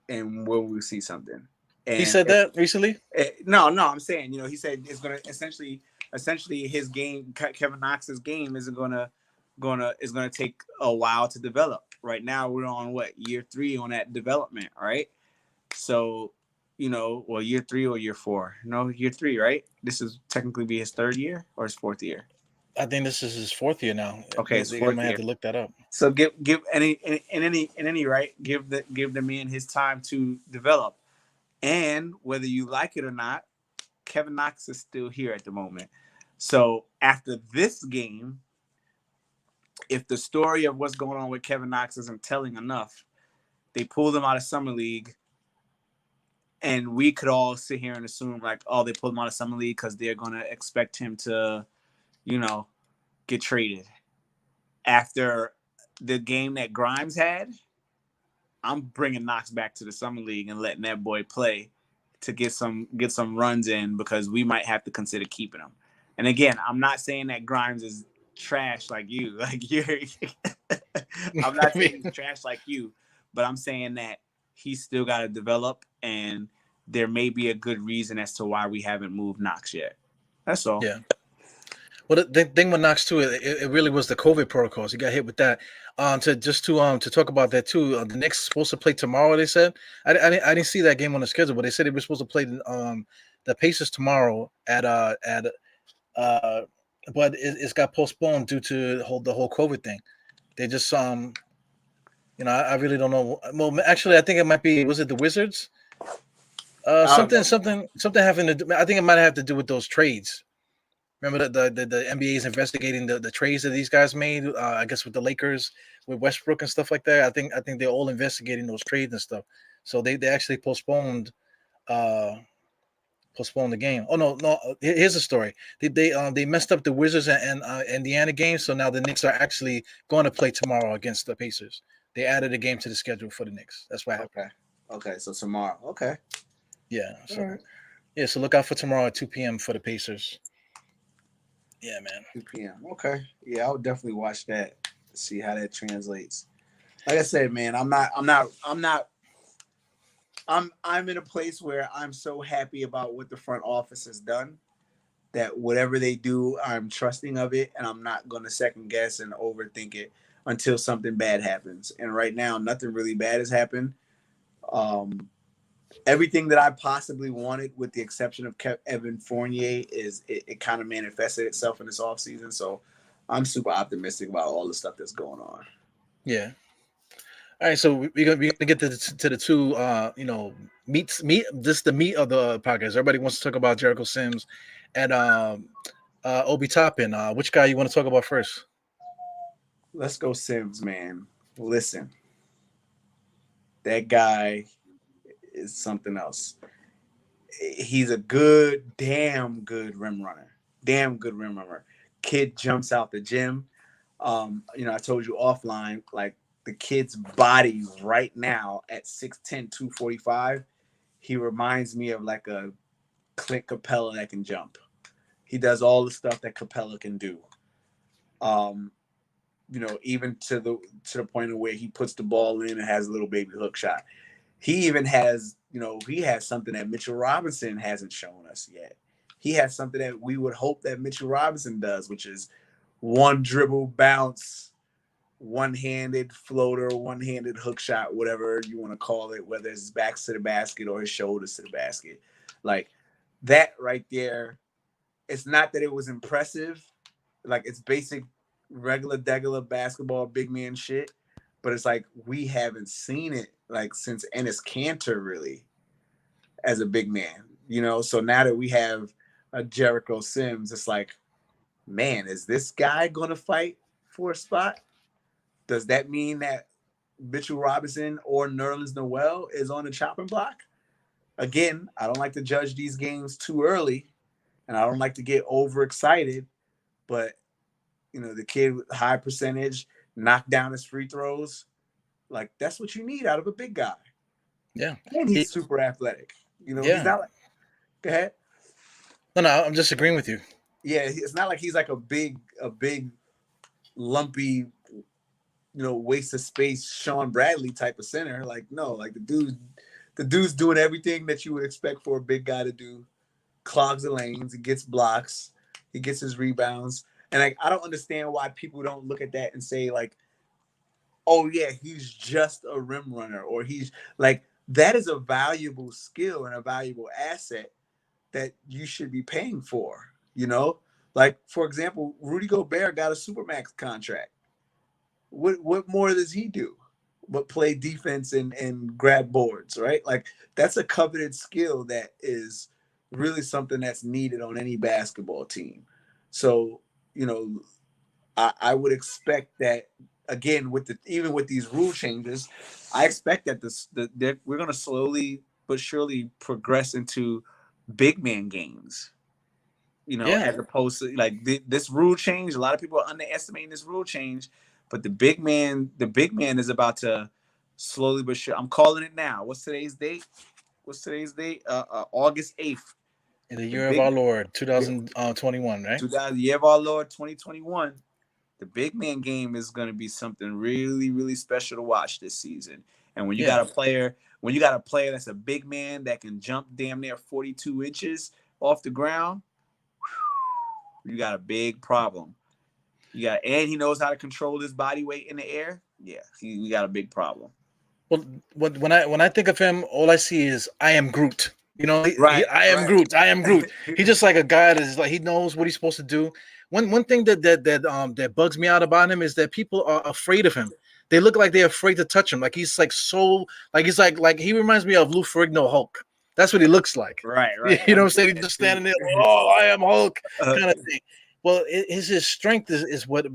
and we'll see something." And he said that recently. No, I'm saying, he said it's gonna essentially his game, Kevin Knox's game, is gonna take a while to develop. Right now, we're on year 3 on that development, right? So, year 3 or year 4? No, year 3, right? This is technically be his 3rd year or his 4th year. I think this is his 4th year now. Okay, so I might have to look that up. So give any right, give the man his time to develop, and whether you like it or not, Kevin Knox is still here at the moment. So after this game, if the story of what's going on with Kevin Knox isn't telling enough, they pulled him out of Summer League, and we could all sit here and assume like, oh, they pulled him out of Summer League because they're gonna expect him to, get traded. After the game that Grimes had, I'm bringing Knox back to the Summer League and letting that boy play to get some runs in, because we might have to consider keeping him. And again, I'm not saying that Grimes is trash like you. Like you're I'm not saying he's trash like you, but I'm saying that he's still got to develop, and there may be a good reason as to why we haven't moved Knox yet. That's all. Yeah. Well, the thing with Knox too, it really was the COVID protocols. He got hit with that. To talk about that too. The Knicks supposed to play tomorrow. They said I didn't see that game on the schedule, but they said they were supposed to play the Pacers tomorrow but it's got postponed due to the whole COVID thing. They just I really don't know. Well, actually, I think it might be. Was it the Wizards? Something having to do. I think it might have to do with those trades. Remember the NBA is investigating the trades that these guys made. I guess with the Lakers, with Westbrook and stuff like that. I think they're all investigating those trades and stuff. So they actually postponed the game. Oh no! Here's the story. They messed up the Wizards and Indiana game. So now the Knicks are actually going to play tomorrow against the Pacers. They added a game to the schedule for the Knicks. That's what happened. Okay. So tomorrow. Okay. Yeah. So so look out for tomorrow at 2 p.m. for the Pacers. Yeah, man. 2 p.m. Okay. Yeah, I would definitely watch that. See how that translates. Like I said, man, I'm in a place where I'm so happy about what the front office has done that whatever they do, I'm trusting of it, and I'm not going to second guess and overthink it until something bad happens. And right now, nothing really bad has happened. Everything that I possibly wanted, with the exception of Evan Fournier, it kind of manifested itself in this offseason. So I'm super optimistic about all the stuff that's going on. Yeah. All right, so we're gonna get to the two, the meat of the podcast. Everybody wants to talk about Jericho Sims and Obi Toppin. Which guy you want to talk about first? Let's go Sims, man. Listen, that guy is something else. He's a damn good rim runner. Kid jumps out the gym. I told you offline, like the kid's body right now at 6'10", 245, he reminds me of like a Clint Capella that can jump. He does all the stuff that Capella can do. Even to the point of where he puts the ball in and has a little baby hook shot. He even has, he has something that Mitchell Robinson hasn't shown us yet. He has something that we would hope that Mitchell Robinson does, which is one dribble bounce, one-handed floater, one-handed hook shot, whatever you want to call it, whether it's his backs to the basket or his shoulders to the basket. Like that right there, it's not that it was impressive. Like it's basic regular degular basketball big man shit, but it's like we haven't seen it like since Enes Kanter really as a big man, you know? So now that we have a Jericho Sims, it's like, man, is this guy going to fight for a spot? Does that mean that Mitchell Robinson or Nerlens Noel is on the chopping block? Again, I don't like to judge these games too early, and I don't like to get overexcited, but, you know, the kid with high percentage, knock down his free throws, like, that's what you need out of a big guy. Yeah. And he's super athletic. You know, Yeah. he's not like, go ahead. No, I'm just agreeing with you. Yeah, it's not like he's like a big, lumpy, you know, waste of space Sean Bradley type of center. Like, no, like the dude's doing everything that you would expect for a big guy to do. Clogs the lanes, he gets blocks, he gets his rebounds. And like, I don't understand why people don't look at that and say, like, oh yeah, he's just a rim runner, or he's like, that is a valuable skill and a valuable asset that you should be paying for, you know? Like, for example, Rudy Gobert got a Supermax contract. What more does he do but play defense and grab boards, right? Like, that's a coveted skill that is really something that's needed on any basketball team. So, you know, I would expect that, again, even with these rule changes, I expect that we're going to slowly but surely progress into big man games, you know, as opposed to like this rule change. A lot of people are underestimating this rule change, but the big man is about to slowly but sure. I'm calling it now. What's today's date? August 8th. In the year of our Lord, 2021, right? Year of our Lord, 2021. The big man game is going to be something really, really special to watch this season. And when you got a player that's a big man that can jump damn near 42 inches off the ground, you got a big problem. And he knows how to control his body weight in the air. Yeah, we got a big problem. Well, when I think of him, all I see is I am Groot. You know, I am Groot. I am Groot. He's just like a guy that's like, he knows what he's supposed to do. One thing that bugs me out about him is that people are afraid of him. They look like they're afraid to touch him. Like he's like he reminds me of Lou Ferrigno Hulk. That's what he looks like. Right. You know what I'm saying? He's just standing there. Oh, I am Hulk, kind of thing. Well, his strength is what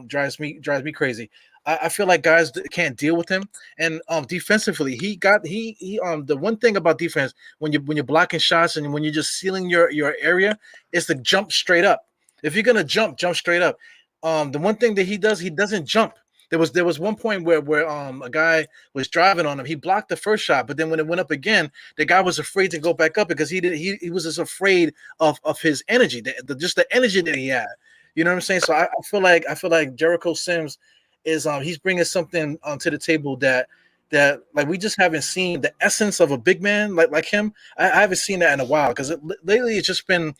drives me crazy. I feel like guys can't deal with him, and defensively, the one thing about defense when you're blocking shots and when you're just sealing your area is to jump straight up. If you're gonna jump straight up. The one thing that he doesn't jump. There was one point where a guy was driving on him. He blocked the first shot, but then when it went up again, the guy was afraid to go back up because he was just afraid of his energy, just the energy that he had. You know what I'm saying? So I feel like Jericho Sims is he's bringing something to the table that like we just haven't seen the essence of a big man like him. I haven't seen that in a while because lately it's just been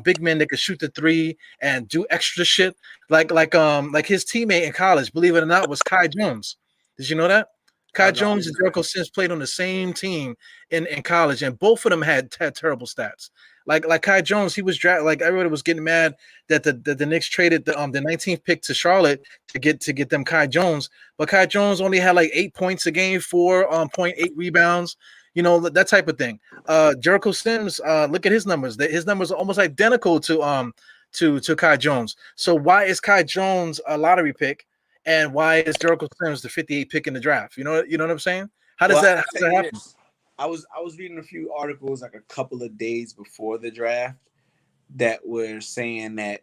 big men that could shoot the three and do extra shit like his teammate in college, believe it or not, was Kai Jones. Did you know that? Kai Jones and Jericho Sims played on the same team in college, and both of them had terrible stats. Like Kai Jones, he was drafted. Like everybody was getting mad that the Knicks traded the 19th pick to Charlotte to get them Kai Jones, but Kai Jones only had like 8 points a game, 4.8 rebounds, you know, that type of thing. Jericho Sims, look at his numbers. His numbers are almost identical to Kai Jones. So why is Kai Jones a lottery pick, and why is Jericho Sims the 58th pick in the draft? You know what I'm saying? How does that happen? I was reading a few articles like a couple of days before the draft that were saying that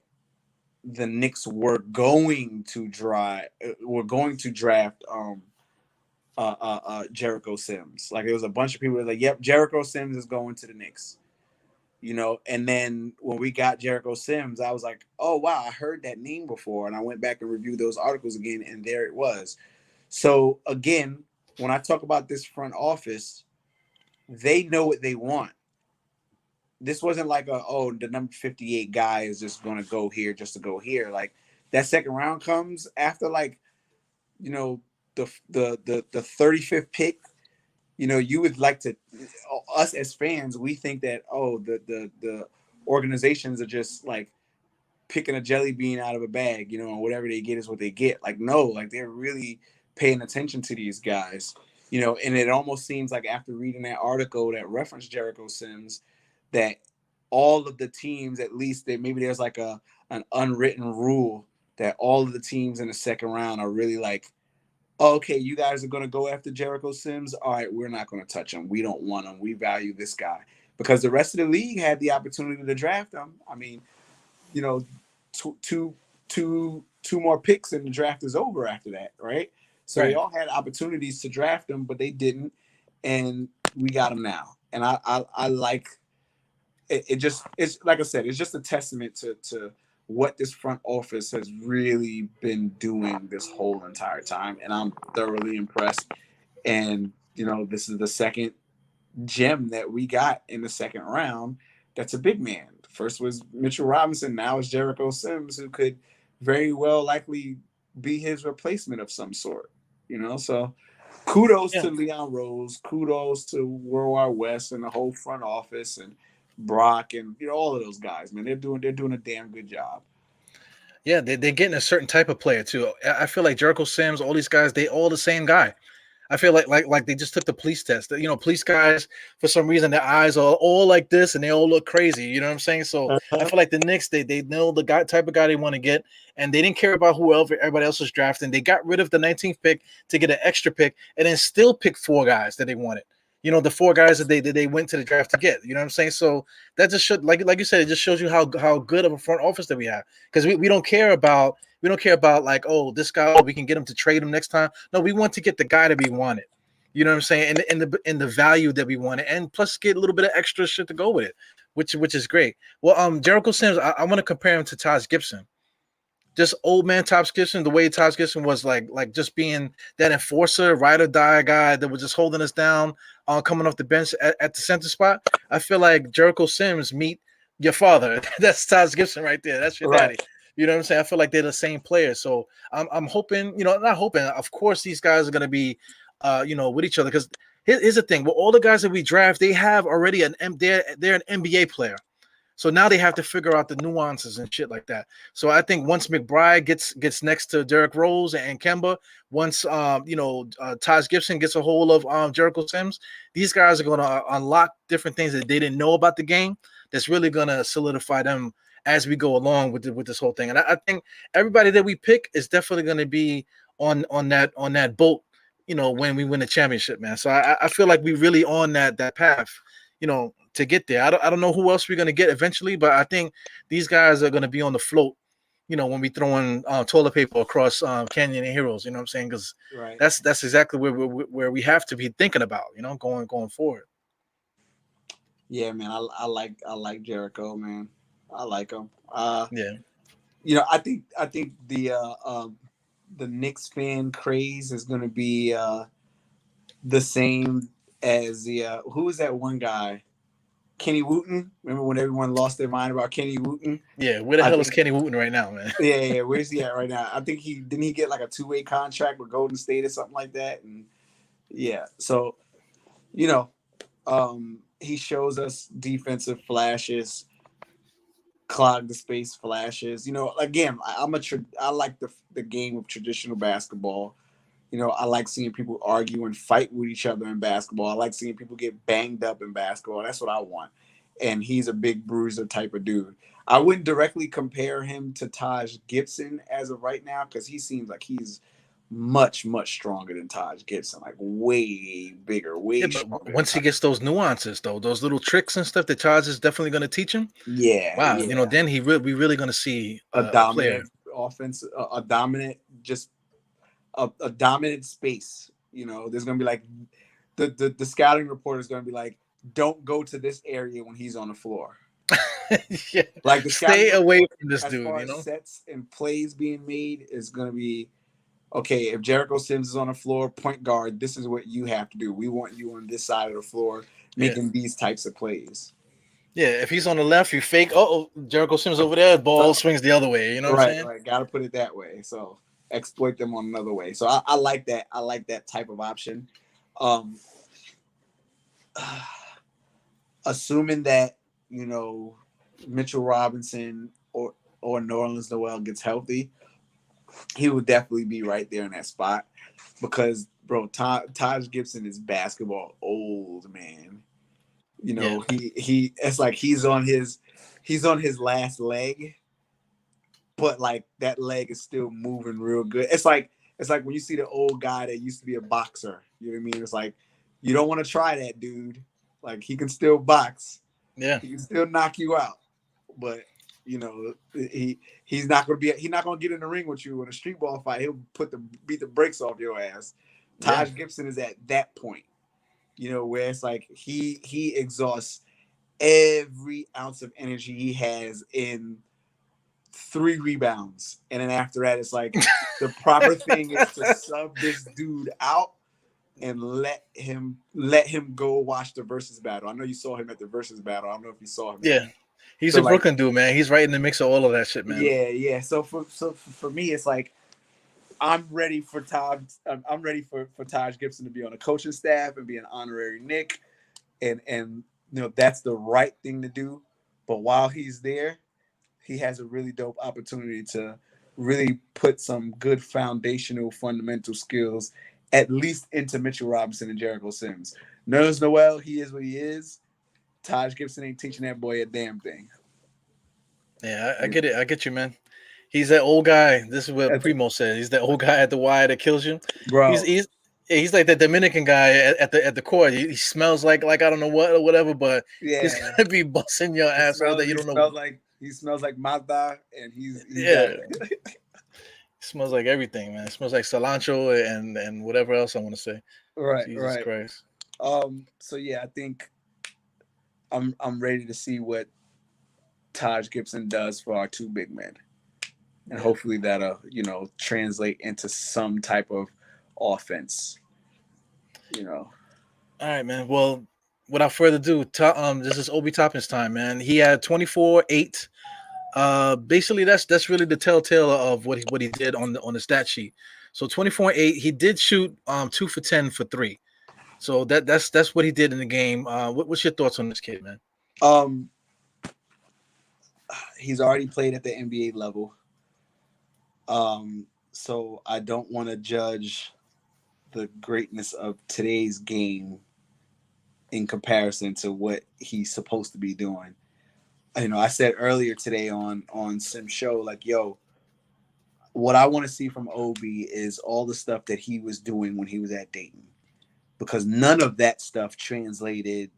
the Knicks were going to draft Jericho Sims. Like, there was a bunch of people that were like, yep, Jericho Sims is going to the Knicks. You know, and then when we got Jericho Sims, I was like, oh wow, I heard that name before. And I went back and reviewed those articles again, and there it was. So again, when I talk about this front office, they know what they want. This wasn't like the number 58 guy is just going to go here just to go here. Like, that second round comes after like you know, the 35th pick, you know, you would like to, us as fans, we think that, oh, the organizations are just like picking a jelly bean out of a bag, you know, and whatever they get is what they get. Like, no, like they're really paying attention to these guys, you know, and it almost seems like after reading that article that referenced Jericho Sims, that all of the teams, at least that maybe there's like an unwritten rule that all of the teams in the second round are really like, oh, okay, you guys are going to go after Jericho Sims. All right, we're not going to touch him. We don't want him. We value this guy, because the rest of the league had the opportunity to draft him. I mean, you know, two more picks and the draft is over after that, right? So they all had opportunities to draft him, but they didn't, and we got him now. And I like it. It just, it's like I said, it's just a testament to what this front office has really been doing this whole entire time, and I'm thoroughly impressed. And you know, this is the second gem that we got in the second round. That's a big man. First was Mitchell Robinson. Now it's Jericho Sims, who could very well likely be his replacement of some sort. You know, so kudos to Leon Rose, kudos to Worldwide West and the whole front office and Brock and, you know, all of those guys. Man, they're doing a damn good job. Yeah, they're getting a certain type of player too. I feel like Jericho Sims, all these guys, they all the same guy. I feel like they just took the police test. You know, police guys, for some reason, their eyes are all like this and they all look crazy. You know what I'm saying? So I feel like the Knicks, they know the guy type of guy they want to get, and they didn't care about whoever everybody else was drafting. They got rid of the 19th pick to get an extra pick, and then still pick four guys that they wanted. You know, the four guys that they went to the draft to get. You know what I'm saying? So that just should, like you said, it just shows you how good of a front office that we have, because we don't care about like, oh, this guy, oh, we can get him to trade him next time. No, we want to get the guy that we wanted. You know what I'm saying? And the value that we wanted, and plus get a little bit of extra shit to go with it, which is great. Well, Jericho Sims, I want to compare him to Taj Gibson. Just old man Taj Gibson, the way Taj Gibson was like just being that enforcer, ride or die guy that was just holding us down on coming off the bench at the center spot. I feel like Jericho Sims meet your father. That's Taj Gibson right there. That's your daddy. You know what I'm saying? I feel like they're the same player. So I'm hoping, you know, not hoping. Of course, these guys are going to be, you know, with each other. Because here's the thing: with all the guys that we draft, they have already they're an NBA player. So now they have to figure out the nuances and shit like that. So I think once McBride gets next to Derrick Rose and Kemba, once you know, Taj Gibson gets a hold of Jericho Sims, these guys are going to unlock different things that they didn't know about the game. That's really going to solidify them as we go along with this whole thing. And I think everybody that we pick is definitely going to be on that boat, you know, when we win the championship, man. So I feel like we really on that path, you know, to get there. I don't know who else we're going to get eventually, but I think these guys are going to be on the float, you know, when we throwing toilet paper across Canyon and Heroes, you know what I'm saying? Because that's exactly where we have to be thinking about, you know, going forward. Yeah, man, I like Jericho, man. I like him. Yeah, you know, I think the Knicks fan craze is going to be the same as the who was that one guy? Kenny Wooten. Remember when everyone lost their mind about Kenny Wooten? Yeah, where the hell is Kenny Wooten right now, man? Yeah. Where's he at right now? I think he get like a 2-way contract with Golden State or something like that. And yeah, so you know, he shows us defensive flashes, clog the space flashes. You know, again, I like the game of traditional basketball. You know, I like seeing people argue and fight with each other in basketball. I like seeing people get banged up in basketball. That's what I want. And he's a big bruiser type of dude. I wouldn't directly compare him to Taj Gibson as of right now, because he seems like he's much, much stronger than Taj Gibson, like way bigger, way stronger. Once he gets those nuances, though, those little tricks and stuff that Taj is definitely going to teach him. Yeah. Wow. Yeah. You know, then we really going to see a dominant offense, a dominant, just a dominant space. You know, there's going to be like the scouting report is going to be like, don't go to this area when he's on the floor. Yeah. Like the stay away from this dude. You know, sets and plays being made is going to be okay. If Jericho Sims is on the floor, point guard, this is what you have to do. We want you on this side of the floor making these types of plays. Yeah, if he's on the left, you fake. Oh, Jericho Sims over there. Ball swings the other way. You know what I'm saying? Right. Got to put it that way. So exploit them on another way. So I like that. I like that type of option. Assuming that, you know, Mitchell Robinson or Nerlens Noel gets healthy, he would definitely be right there in that spot because, bro, Taj Gibson is basketball old, man. You know, he it's like he's on his last leg, but like that leg is still moving real good. It's like when you see the old guy that used to be a boxer. You know what I mean? It's like you don't want to try that dude. Like he can still box. Yeah. He can still knock you out. But you know, he's not gonna get in the ring with you in a street ball fight. He'll beat the brakes off your ass. Taj Gibson is at that point, you know, where it's like he exhausts every ounce of energy he has in 3 rebounds, and then after that, it's like the proper thing is to sub this dude out and let him go watch the versus battle. I know you saw him at the versus battle. I don't know if you saw him. Yeah. He's So a Brooklyn dude, man. He's right in the mix of all of that shit, man. Yeah. So for me, it's like I'm ready for Taj Gibson to be on a coaching staff and be an honorary Knick, and you know that's the right thing to do. But while he's there, he has a really dope opportunity to really put some good foundational fundamental skills at least into Mitchell Robinson and Jericho Sims. Nerlens Noel, he is what he is. Taj Gibson ain't teaching that boy a damn thing. Yeah, I get it. I get you, man. He's that old guy. This is what Primo said. He's that old guy at the wire that kills you. Bro. He's like that Dominican guy at the court. He smells like I don't know what or whatever, but he's gonna be busting your ass all day. You don't know. He smells like Mazda, and he's smells like everything, man. It smells like cilantro and whatever else I want to say. Right, Jesus Christ. So yeah, I think I'm ready to see what Taj Gibson does for our 2 big men, and hopefully that'll translate into some type of offense. You know. All right, man. Well, without further ado, this is Obi Toppin's time, man. He had 24-8. Basically, that's really the telltale of what he did on the stat sheet. So 24-8. He did shoot 2 for 10 for 3. So that's what he did in the game. What's your thoughts on this kid, man? He's already played at the NBA level. So I don't want to judge the greatness of today's game in comparison to what he's supposed to be doing. You know, I said earlier today on Sim's show, like, yo, what I want to see from Obi is all the stuff that he was doing when he was at Dayton, because none of that stuff translated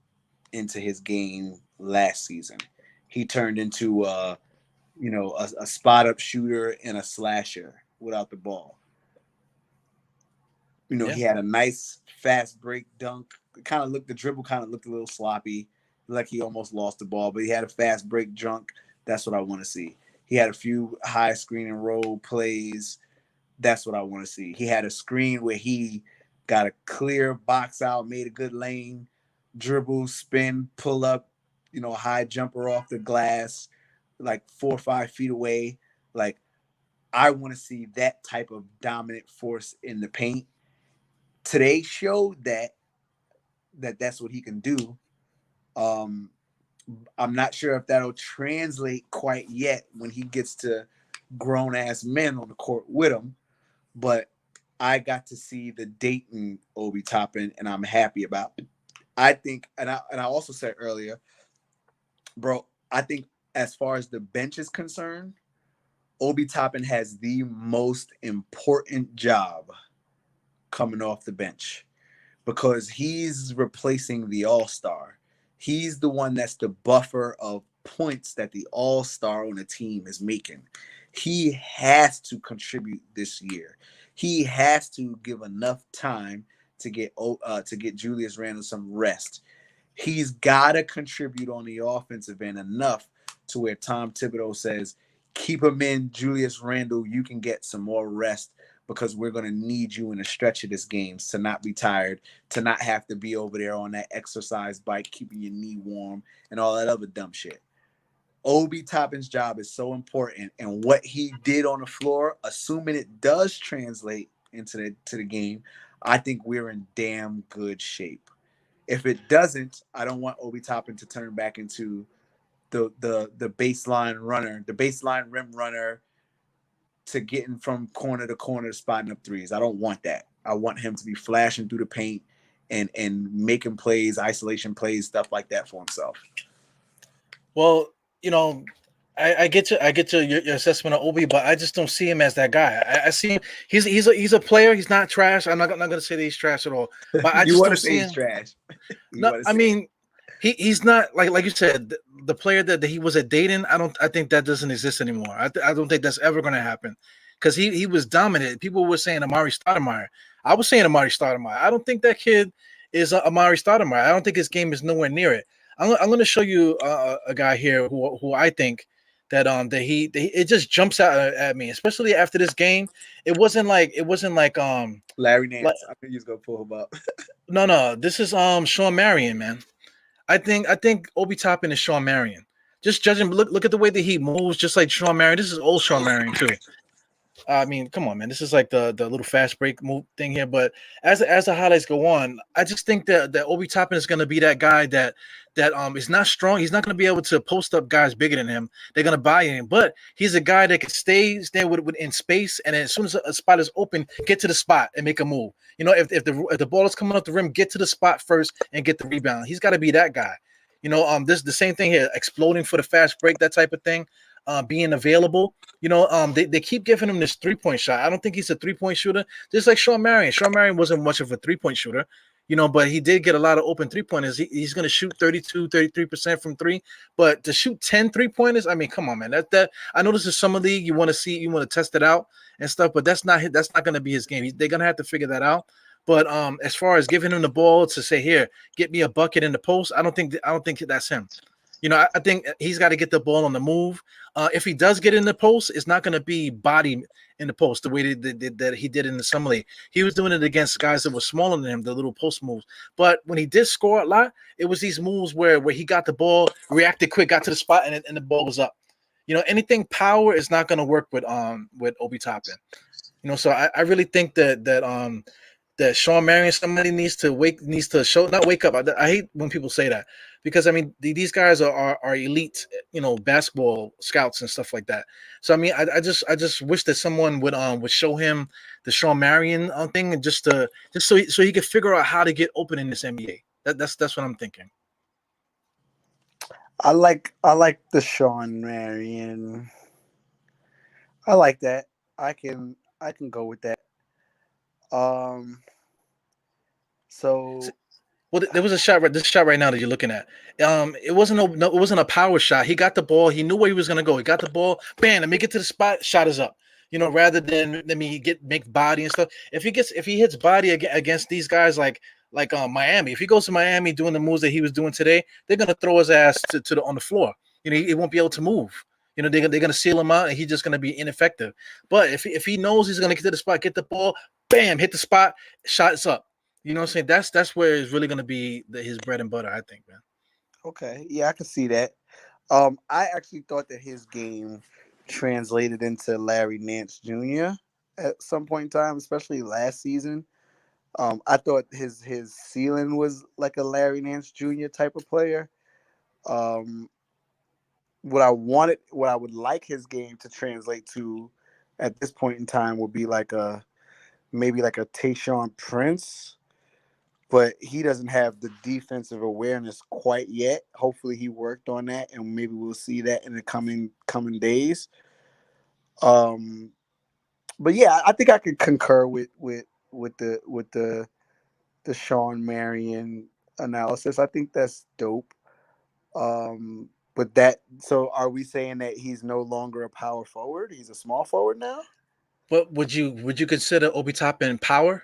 into his game last season. He turned into a spot up shooter and a slasher without the ball. You know, He had a nice fast break dunk. The dribble kind of looked a little sloppy, like he almost lost the ball, but he had a fast break dunk. That's what I want to see. He had a few high screen and roll plays. That's what I want to see. He had a screen where he got a clear box out, made a good lane, dribble, spin, pull up, high jumper off the glass, like 4 or 5 feet away. Like, I want to see that type of dominant force in the paint. Today showed that's what he can do. I'm not sure if that'll translate quite yet when he gets to grown ass men on the court with him, but I got to see the Dayton Obi Toppin, and I'm happy about it. I think, and I also said earlier, bro, I think as far as the bench is concerned, Obi Toppin has the most important job coming off the bench, because he's replacing the all-star. He's the one that's the buffer of points that the all-star on the team is making. He has to contribute this year. He has to give enough time to get Julius Randle some rest. He's got to contribute on the offensive end enough to where Tom Thibodeau says, keep him in, Julius Randle. You can get some more rest, because we're going to need you in the stretch of this game to not be tired, to not have to be over there on that exercise bike, keeping your knee warm and all that other dumb shit. Obi Toppin's job is so important, and what he did on the floor, assuming it does translate into the game, I think we're in damn good shape. If it doesn't, I don't want Obi Toppin to turn back into the baseline runner, the baseline rim runner to getting from corner to corner, spotting up threes. I don't want that. I want him to be flashing through the paint and making plays, isolation plays, stuff like that for himself. Well, you know, I get your assessment of Obi, but I just don't see him as that guy. I see him. He's a player. He's not trash. I'm not gonna say that he's trash at all. But I You just want don't to say see he's him. trash? No, I mean, he's not like you said, the player that he was at Dayton. I think that doesn't exist anymore. I don't think that's ever going to happen because he was dominant. People were saying Amari Stoudemire. I was saying Amari Stoudemire. I don't think that kid is Amari Stoudemire. I don't think his game is nowhere near it. I'm going to show you a guy here who I think that he it just jumps out at me, especially after this game. It wasn't like Larry like Nance. I think he's gonna pull him up. no. This is Sean Marion, man. I think Obi Toppin is Sean Marion. Just judging, look at the way that he moves, just like Sean Marion. This is old Sean Marion too. I mean, come on, man. This is like the little fast break move thing here. But as the highlights go on, I just think that Obi Toppin is going to be that guy that is not strong. He's not going to be able to post up guys bigger than him. They're going to buy him, but he's a guy that can stay with in space, and as soon as a spot is open, get to the spot and make a move. You know, if the ball is coming off the rim, get to the spot first and get the rebound. He's got to be that guy. You know, this the same thing here, exploding for the fast break, that type of thing. Being available. You know, they keep giving him this 3-point shot. I don't think he's a 3-point shooter, just like Sean Marion. Sean Marion wasn't much of a 3-point shooter, you know, but he did get a lot of open 3-pointers. He's going to shoot 33% from three, but to shoot 10 3-pointers, I mean, come on, man. That I know this is summer league. You want to test it out and stuff, but that's not going to be his game. They're going to have to figure that out. But as far as giving him the ball to say, here, get me a bucket in the post, I don't think that's him. You know, I think he's got to get the ball on the move. If he does get in the post, it's not going to be body in the post the way that he did in the summer league. He was doing it against guys that were smaller than him, the little post moves. But when he did score a lot, it was these moves where he got the ball, reacted quick, got to the spot, and the ball was up. You know, anything power is not going to work with Obi Toppin. You know, so I really think that Sean Marion, somebody needs to show, not wake up. I hate when people say that because I mean these guys are elite, you know, basketball scouts and stuff like that. So I mean, I just wish that someone would show him the Sean Marion thing and just so he could figure out how to get open in this NBA. That's what I'm thinking. I like the Sean Marion. I like that. I can go with that. So well, there was a shot right. This shot right now that you're looking at. It wasn't a power shot. He got the ball. He knew where he was gonna go. He got the ball. Bam! Let me get to the spot. Shot is up. You know, rather than make body and stuff. If he hits body against these guys like Miami, if he goes to Miami doing the moves that he was doing today, they're gonna throw his ass on the floor. You know, he won't be able to move. You know, they're gonna seal him out, and he's just gonna be ineffective. But if he knows he's gonna get to the spot, get the ball, bam, hit the spot, shots up. You know what I'm saying? That's where it's really gonna be his bread and butter, I think, man. Okay, yeah, I can see that. I actually thought that his game translated into Larry Nance Jr. at some point in time, especially last season. I thought his ceiling was like a Larry Nance Jr. type of player. What I would like his game to translate to at this point in time would be maybe like a Tayshaun Prince, but he doesn't have the defensive awareness quite yet. Hopefully he worked on that, and maybe we'll see that in the coming days. But yeah, I think I could concur with the Sean Marion analysis. I think that's dope. So are we saying that he's no longer a power forward? He's a small forward now? But would you consider Obi Toppin power?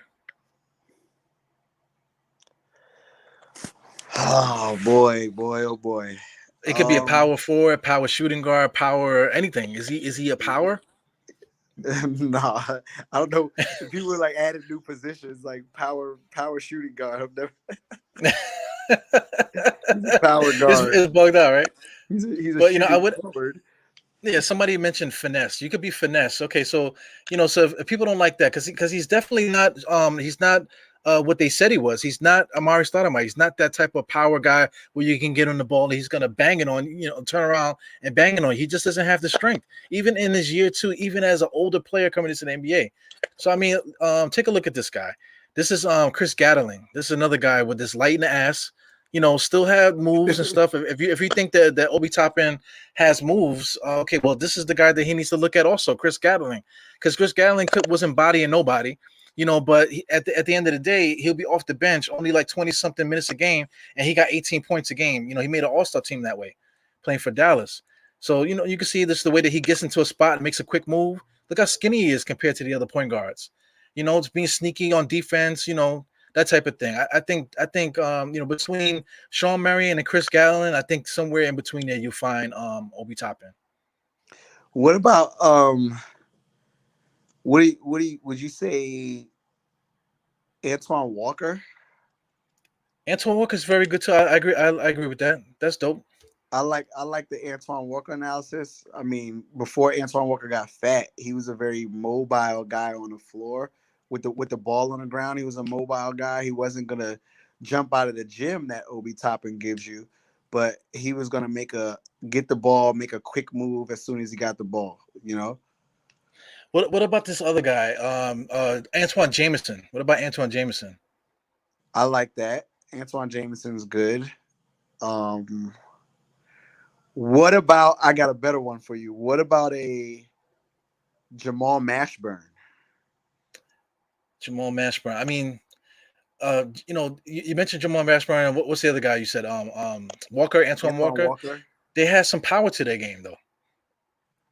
Oh boy, oh boy. It could be a power forward, power shooting guard, power anything. Is he a power? Nah, I don't know. If people were like adding new positions like power shooting guard, I've never. He's a power guard. It's bugged out, right? He's a But I shooting would. forward. Yeah, somebody mentioned finesse. You could be finesse. Okay, so so if people don't like that because he's definitely not he's not what they said he was. He's not Amari Stoudemire. He's not that type of power guy where you can get on the ball and he's gonna bang it on turn around and bang it on. He just doesn't have the strength. Even in his year two, even as an older player coming into the NBA. So I mean, take a look at this guy. This is Chris Gatling. This is another guy with this light in the ass. Still have moves and stuff. If you think that Obi Toppin has moves, okay, well, this is the guy that he needs to look at also, Chris Gatling, because Chris Gatling wasn't bodying nobody, but at the end of the day, he'll be off the bench only like 20 something minutes a game, and he got 18 points a game. He made an All-Star team that way, playing for Dallas. So you can see this the way that he gets into a spot and makes a quick move. Look how skinny he is compared to the other point guards. It's being sneaky on defense. That type of thing. I think between Sean Marion and Chris Gatling, I think somewhere in between there you find Obi Toppin. What about would you say Antoine Walker? Antoine Walker is very good too. I agree. I agree with that. That's dope. I like the Antoine Walker analysis. I mean, before Antoine Walker got fat, he was a very mobile guy on the floor with the ball on the ground. He was a mobile guy. He wasn't gonna jump out of the gym that Obi Toppin gives you, but he was gonna get the ball, make a quick move as soon as he got the ball. What about this other guy, Antoine Jameson? What about Antoine Jameson? I like that. Antoine Jameson's good. What about? I got a better one for you. What about a Jamal Mashburn? Jamal Mashburn. I mean, you mentioned Jamal Mashburn. What's the other guy you said? Walker, Antoine Walker. They have some power to their game, though.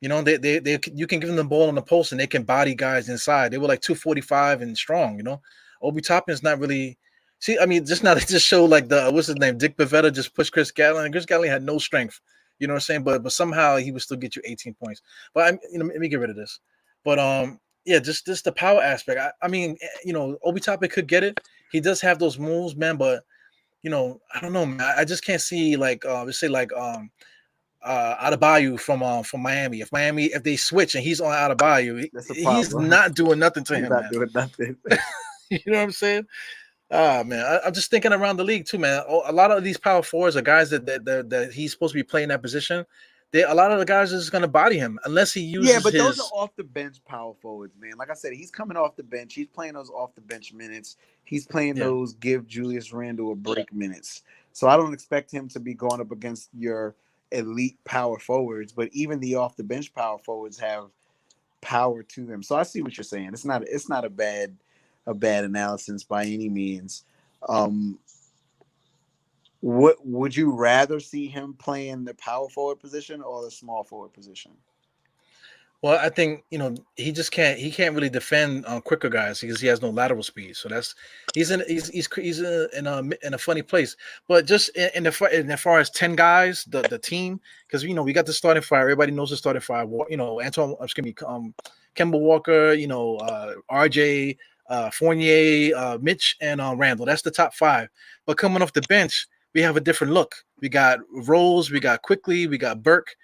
They you can give them the ball on the post and they can body guys inside. They were like 245 and strong. Obi Toppin's not really. See, I mean, just now they just show like what's his name, Dick Bavetta just pushed Chris Gatling. Chris Gatling had no strength. You know what I'm saying? But somehow he would still get you 18 points. But let me get rid of this. But yeah, just the power aspect. I mean, Obi Toppin could get it. He does have those moves, man. But I don't know, man. I just can't see like let's say like Adebayo from Miami. If they switch and he's on Adebayo, he's not doing nothing to him, man. Doing nothing. You know what I'm saying? Man, I'm just thinking around the league too, man. A lot of these power forwards are guys that he's supposed to be playing that position. A lot of the guys are just going to body him unless he uses. Yeah, but those are off the bench power forwards, man. Like I said, he's coming off the bench. He's playing those off the bench minutes. He's playing those give Julius Randle a break minutes. So I don't expect him to be going up against your elite power forwards. But even the off the bench power forwards have power to them. So I see what you're saying. It's not a bad analysis by any means. What would you rather see him playing the power forward position or the small forward position? Well, I think he just can't really defend quicker guys because he has no lateral speed. So he's in a funny place. But just in as far as 10 guys, the team, because we got the starting five. Everybody knows the starting five. Antoine, Kemba Walker, RJ, Fournier, Mitch, and Randall. That's the top five. But coming off the bench, we have a different look. We got Rose, we got Quickly, we got Burke.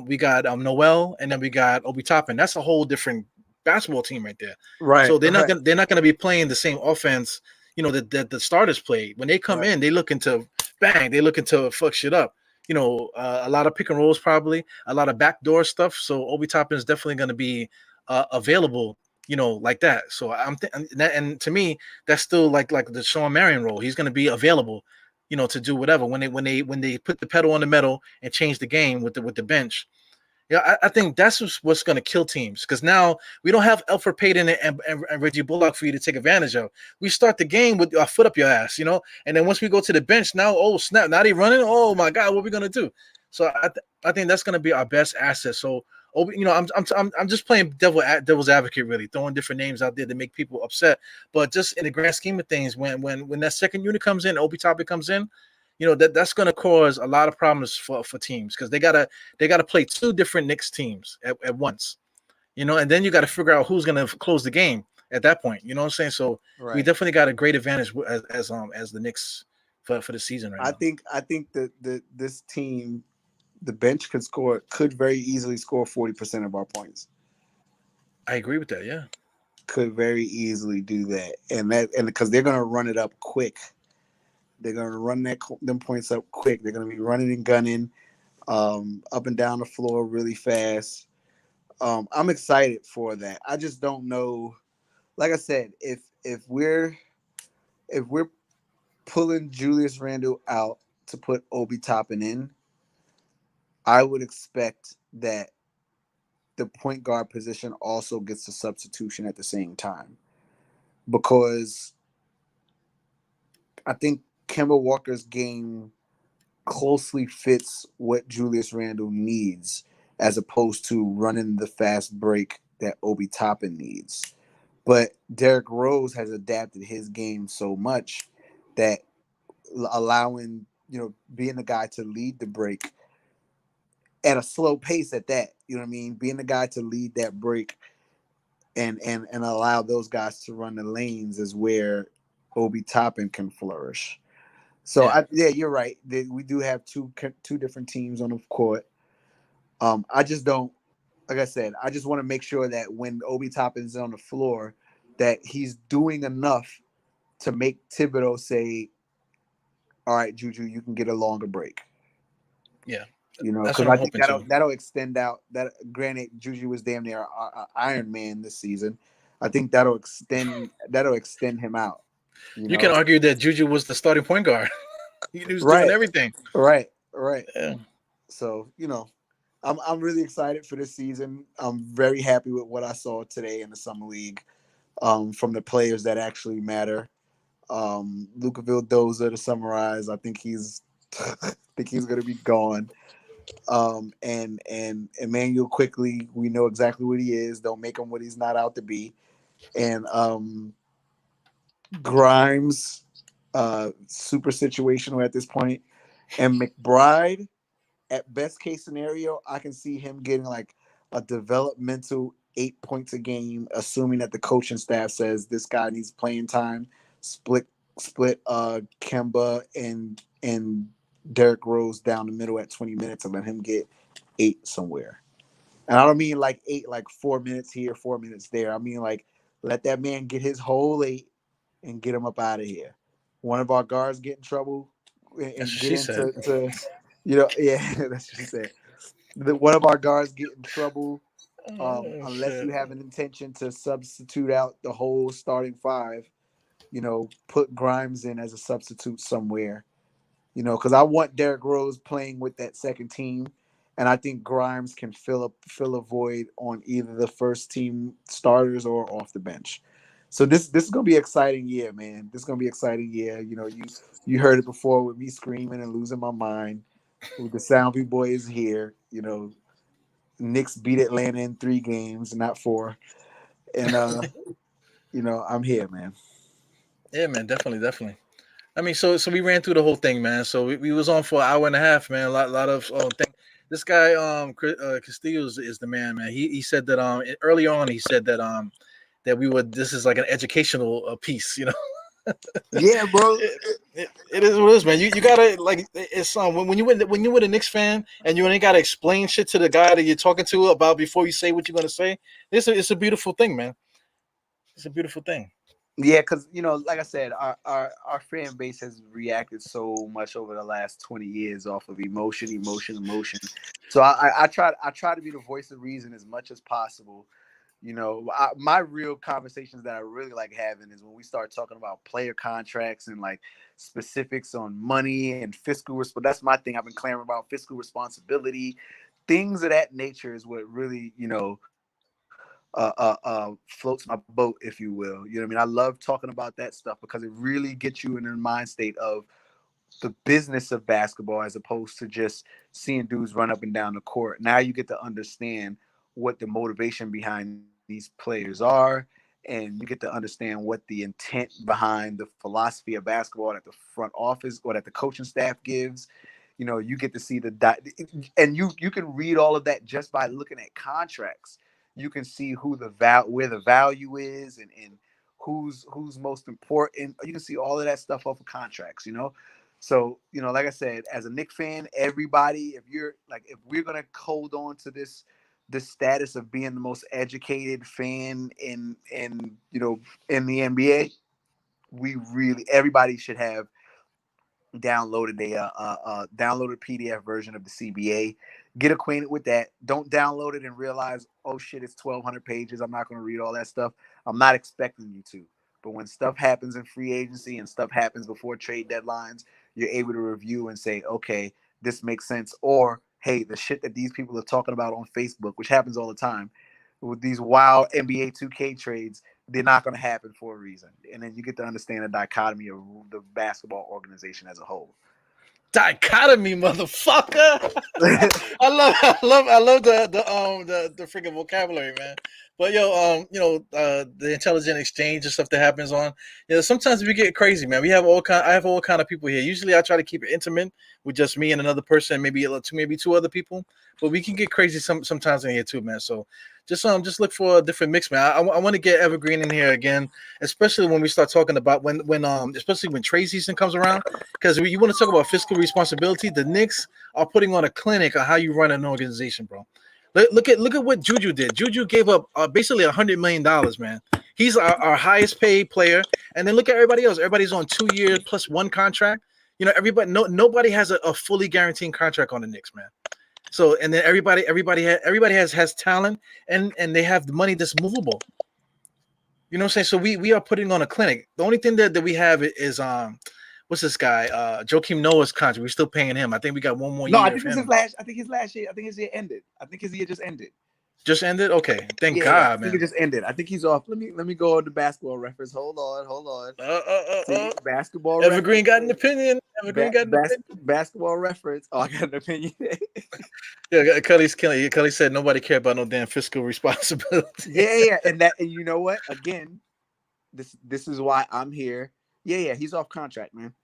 We got Noel, and then we got Obi Toppin. That's a whole different basketball team right there. Right. So they're not gonna be playing the same offense, that the starters played. When they come in, they looking to bang. They looking to fuck shit up. A lot of pick and rolls, probably a lot of backdoor stuff. So Obi Toppin is definitely gonna be available. Like that. So and to me, that's still like the Sean Marion role. He's gonna be available. To do whatever when they put the pedal on the metal and change the game with the bench. Yeah, I think that's what's going to kill teams because now we don't have Elfrid Payton and Reggie Bullock for you to take advantage of. We start the game with our foot up your ass, and then once we go to the bench, now oh snap, now they running. Oh my God, what are we going to do? So I think that's going to be our best asset. So I'm just playing devil's advocate, really throwing different names out there to make people upset. But just in the grand scheme of things, when that second unit comes in, Obi Toppin comes in, that's going to cause a lot of problems for teams because they gotta play two different Knicks teams at once, and then you got to figure out who's going to close the game at that point. You know what I'm saying? So we definitely got a great advantage as the Knicks for the season right now. I think that this team The bench could very easily score 40% of our points. I agree with that. Yeah. Could very easily do that, and because they're gonna run it up quick. They're gonna run them points up quick. They're gonna be running and gunning, up and down the floor really fast. I'm excited for that. I just don't know. Like I said, if we're pulling Julius Randle out to put Obi Toppin in, I would expect that the point guard position also gets a substitution at the same time, because I think Kemba Walker's game closely fits what Julius Randle needs, as opposed to running the fast break that Obi Toppin needs. But Derrick Rose has adapted his game so much that allowing, being the guy to lead the break at a slow pace at that, you know what I mean? Being the guy to lead that break and allow those guys to run the lanes is where Obi Toppin can flourish. So Yeah. you're right. We do have two different teams on the court. I just don't, like I said, I just want to make sure that when Obi Toppin's on the floor, that he's doing enough to make Thibodeau say, "All right, Juju, you can get a longer break." Yeah. That's Because what I'm I think hoping to. that'll extend out. That, granted, Juju was damn near Iron Man this season. I think that'll extend him out. You You can know, argue that Juju was the starting point guard. He was doing right, everything. right. Yeah. So I'm really excited for this season. I'm very happy with what I saw today in the summer league, from the players that actually matter. Luka Vildoza, to summarize, I think he's I think he's gonna be gone. And Emmanuel Quickly, we know exactly what he is. Don't make him what he's not out to be. And Grimes, super situational at this point. And McBride, at best case scenario, I can see him getting like a developmental 8 points a game, assuming that the coaching staff says this guy needs playing time. Split Kemba and Derrick Rose down the middle at 20 minutes and let him get 8 somewhere. And I don't mean like 8, like 4 minutes here, 4 minutes there. I mean like let that man get his whole 8 and get him up out of here. One of our guards get in trouble That's and what get she said. into yeah, that's what she said. One of our guards get in trouble, Oh unless you shit. have an intention to substitute out the whole starting five. Put Grimes in as a substitute somewhere. Because I want Derrick Rose playing with that second team, and I think Grimes can fill a void on either the first team starters or off the bench. So this is gonna be an exciting year, man. This is gonna be an exciting year. You heard it before with me screaming and losing my mind. The Soundby boy is here. Knicks beat Atlanta in 3 games, not 4, and I'm here, man. Yeah, man. Definitely, definitely. I mean, so we ran through the whole thing, man. So we was on for an hour and a half, man. A lot of thing. This guy, Castillo is the man, man. He said that early on he said that we would. This is like an educational piece, you know. Yeah, bro. It is what it is, man. You gotta like it's when you were a Knicks fan and you ain't gotta explain shit to the guy that you're talking to about before you say what you're gonna say. It's a beautiful thing, man. It's a beautiful thing. Yeah, because like I said, our fan base has reacted so much over the last 20 years off of emotion, emotion, emotion. So I try to be the voice of reason as much as possible. My real conversations that I really like having is when we start talking about player contracts and like specifics on money and fiscal. That's my thing. I've been clamoring about fiscal responsibility, things of that nature is what really floats my boat, if you will. You know what I mean? I love talking about that stuff because it really gets you in the mind state of the business of basketball as opposed to just seeing dudes run up and down the court. Now you get to understand what the motivation behind these players are, and you get to understand what the intent behind the philosophy of basketball that the front office or that the coaching staff gives. You get to see and you can read all of that just by looking at contracts. You can see where the value is, and who's most important. You can see all of that stuff off of contracts. So, like I said, as a Knicks fan, everybody, if we're gonna hold on to this status of being the most educated fan in the NBA, everybody should have downloaded a downloaded PDF version of the CBA. Get acquainted with that. Don't download it and realize, oh shit, it's 1,200 pages. I'm not going to read all that stuff. I'm not expecting you to. But when stuff happens in free agency and stuff happens before trade deadlines, you're able to review and say, okay, this makes sense. Or, hey, the shit that these people are talking about on Facebook, which happens all the time with these wild NBA 2K trades, they're not going to happen for a reason. And then you get to understand the dichotomy of the basketball organization as a whole. Dichotomy, motherfucker. I love the freaking vocabulary, man. But the intelligent exchange and stuff that happens on, sometimes we get crazy, man. I have all kind of people here. Usually I try to keep it intimate with just me and another person, maybe two other people. But we can get crazy sometimes in here too, man. So just look for a different mix, man. I want to get Evergreen in here again, especially when we start talking about especially when trade season comes around, because you want to talk about fiscal responsibility. The Knicks are putting on a clinic on how you run an organization, bro. Look at what Juju did. Juju gave up basically $100 million, man. He's our highest paid player, and then look at everybody else. Everybody's on 2 years plus one contract. Nobody has a fully guaranteed contract on the Knicks, man. So, and then everybody has talent, and they have the money that's movable. You know what I'm saying? So we are putting on a clinic. The only thing that we have is what's this guy? Joakim Noah's contract. We're still paying him. I think we got one more year. No, I think his last year. I think his year ended. I think his year just ended. Just ended? Okay. Thank God, I think man. it just ended. I think he's off. Let me go on the basketball reference. Hold on. Basketball Evergreen reference. got an opinion. Basketball reference. Oh, I got an opinion. Yeah, Cully's killing you. Cully said nobody cared about no damn fiscal responsibility. Yeah. And you know what? Again, this is why I'm here. Yeah, he's off contract, man.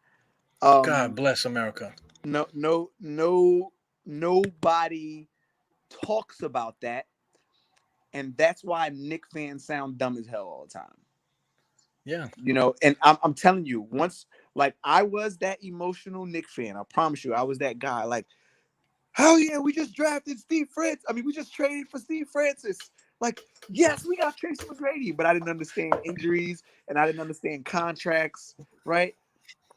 God bless America. Nobody talks about that. And that's why Knicks fans sound dumb as hell all the time. Yeah. And I'm telling you, once, like, I was that emotional Knicks fan. I promise you, I was that guy. Like, hell yeah, we just drafted Steve Francis. I mean, we just traded for Steve Francis. Like, yes, we got Tracy McGrady, but I didn't understand injuries and I didn't understand contracts, right?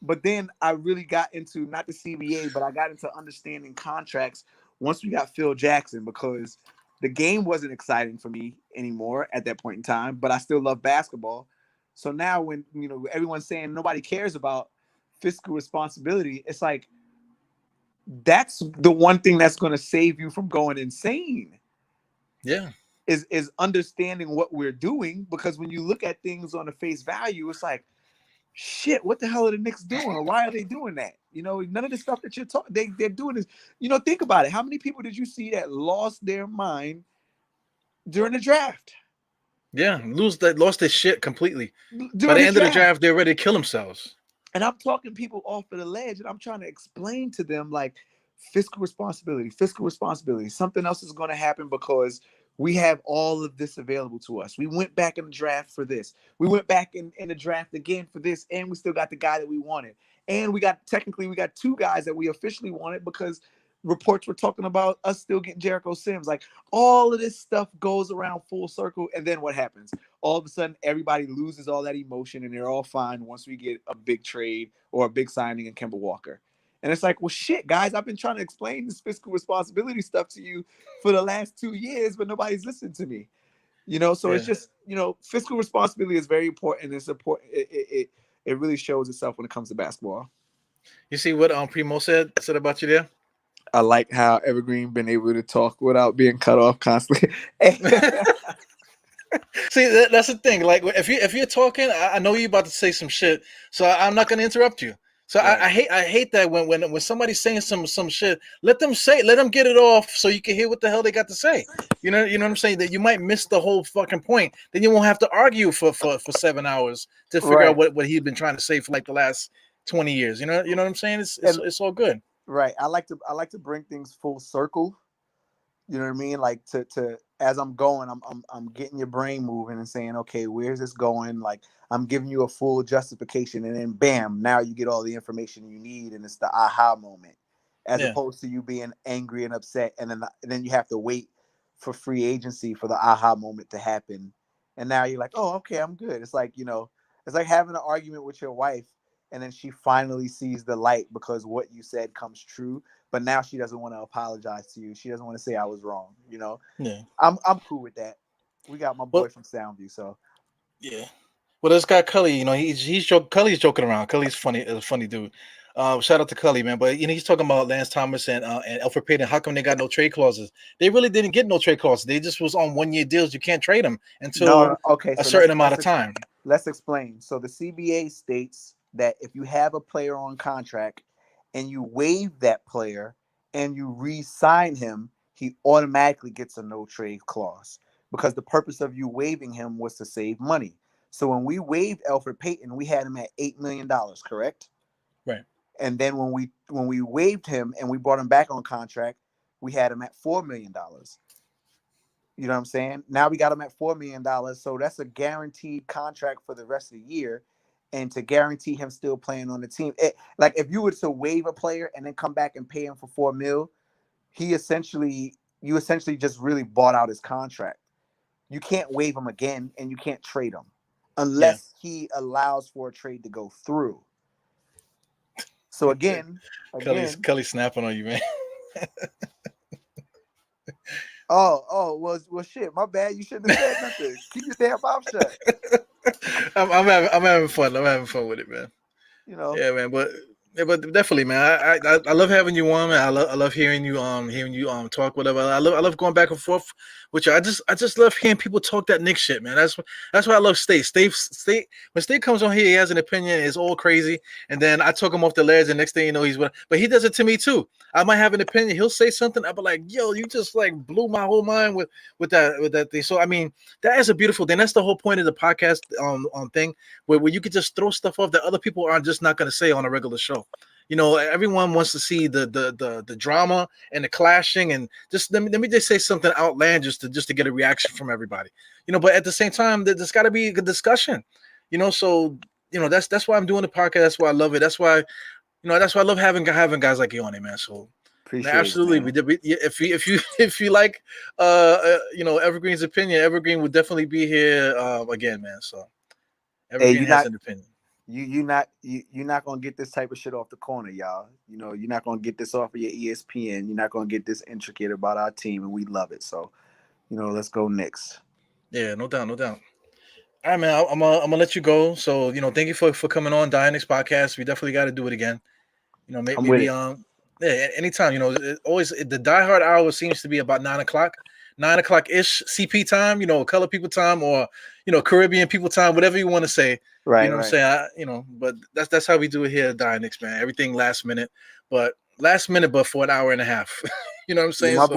But then I really got into, not the CBA, but I got into understanding contracts once we got Phil Jackson, because the game wasn't exciting for me anymore at that point in time, but I still love basketball. So now when, everyone's saying nobody cares about fiscal responsibility, it's like, that's the one thing that's going to save you from going insane. Yeah. Is understanding what we're doing, because when you look at things on the face value, it's like, shit, what the hell are the Knicks doing? Or why are they doing that? None of the stuff that you're talking, they're doing is, think about it. How many people did you see that lost their mind during the draft? Yeah, lost their shit completely. During By the end of the draft, they're ready to kill themselves. And I'm talking people off of the ledge, and I'm trying to explain to them, like, fiscal responsibility, something else is going to happen because we have all of this available to us. We went back in the draft for this. We went back in the draft again for this, and we still got the guy that we wanted. And we got two guys that we officially wanted, because reports were talking about us still getting Jericho Sims. Like, all of this stuff goes around full circle, and then what happens? All of a sudden, everybody loses all that emotion, and they're all fine once we get a big trade or a big signing in Kemba Walker. And it's like, well, shit, guys, I've been trying to explain this fiscal responsibility stuff to you for the last 2 years, but nobody's listened to me. So It's just, fiscal responsibility is very important. It's important. It really shows itself when it comes to basketball. You see what Primo said about you there? I like how Evergreen been able to talk without being cut off constantly. See, that's the thing. Like, if you're talking, I know you're about to say some shit, so I'm not going to interrupt you. So right. I hate that when somebody's saying some shit, let them get it off so you can hear what the hell they got to say. You know what I'm saying? That you might miss the whole fucking point. Then you won't have to argue for 7 hours to figure out what he's been trying to say for like the last 20 years. You know what I'm saying? It's all good. Right. I like to bring things full circle. You know what I mean? Like to as I'm going, I'm getting your brain moving and saying, okay, where's this going? Like I'm giving you a full justification, and then bam, now you get all the information you need, and it's the aha moment, as Yeah, opposed to you being angry and upset, and then you have to wait for free agency for the aha moment to happen, and now you're like, oh, okay, I'm good. It's like, it's like having an argument with your wife, and then she finally sees the light because what you said comes true, but now she doesn't want to apologize to you. She doesn't want to say I was wrong. yeah. I'm cool with that. We got my boy Well, from Soundview, so yeah. Well, this guy Cully, Cully's joking around. Cully's funny, a funny dude. Shout out to Cully, man. But he's talking about Lance Thomas and Alfred Payton. How come they got no trade clauses? They really didn't get no trade clauses. They just was on 1 year deals. You can't trade them no. until Okay, a so certain amount of time. let's explain. So the CBA states that if you have a player on contract and you waive that player and you re-sign him, he automatically gets a no trade clause because the purpose of you waiving him was to save money. So when we waived Alfred Payton, we had him at $8 million, correct? Right. And then when we waived him and we brought him back on contract, we had him at $4 million. You know what I'm saying? Now we got him at $4 million, so that's a guaranteed contract for the rest of the year, and to guarantee him still playing on the team. Like if you were to waive a player and then come back and pay him for $4 million, you essentially just really bought out his contract. You can't waive him again, and you can't trade him Yeah. unless he allows for a trade to go through. So again, Cully's snapping on you, man. well, shit, my bad. You shouldn't have said nothing. Keep your damn mouth shut. I'm having fun. I'm having fun with it, man. You know. Yeah, man. But definitely, man. I love having you on, man. I love hearing you talk whatever. I love going back and forth with you. I just love hearing people talk that Knicks shit, man. That's why I love State. State when State comes on here, he has an opinion. It's all crazy, and then I took him off the ledge. And next thing you know, but he does it to me too. I might have an opinion. He'll say something. I'll be like, yo, you just like blew my whole mind with that thing. So I mean, that is a beautiful thing. That's the whole point of the podcast thing where you could just throw stuff off that other people are just not going to say on a regular show. Everyone wants to see the drama and the clashing, and just let me just say something outlandish to get a reaction from everybody. But at the same time, there's got to be a good discussion. So that's why I'm doing the podcast. That's why I love it. That's why I love having guys like you on it, man. So man, Appreciate absolutely. it, If you like Evergreen's opinion, Evergreen would definitely be here again, man. So Evergreen has an opinion. You're not gonna get this type of shit off the corner, y'all. You're not gonna get this off of your ESPN. You're not gonna get this intricate about our team, and we love it. So, let's go Knicks. Yeah, no doubt, no doubt. All right, man. I'm gonna let you go. So thank you for coming on Dynex podcast. We definitely got to do it again. I'm with Maybe it. yeah, anytime. Always the diehard hour seems to be about 9:00, 9:00 ish CP time. Color people time or Caribbean people time, whatever you want to say. Right, What I'm right. saying. But that's how we do it here at Dynex, man. Everything last minute, but for an hour and a half. You know what I'm Yeah, saying? my So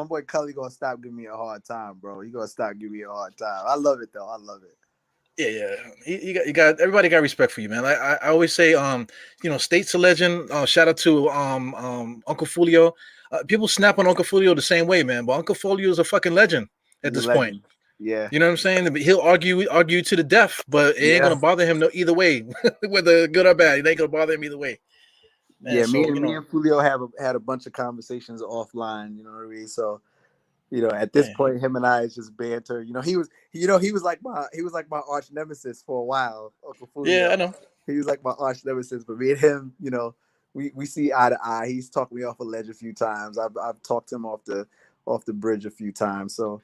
boy Cully gonna stop giving me a hard time, bro. He gonna stop giving me a hard time. I love it though. I love it. yeah. You got everybody got respect for you, man. I always say, State's a legend. Shout out to Uncle Fulio. People snap on Uncle Fulio the same way, man. But Uncle Fulio is a fucking legend at He's a this point. legend. Yeah. You know what I'm saying? He'll argue to the death, but it ain't Yeah. gonna bother him either way, whether good or bad. It ain't gonna bother him either way, man. Yeah, me So and Julio had a bunch of conversations offline, you know what I mean? So, at this yeah, point, him and I is just banter. He was like my arch nemesis for a while, Uncle yeah, Julio. I know. He was like my arch nemesis, but me and him, we see eye to eye. He's talked me off a ledge a few times. I've talked him off the bridge a few times. So,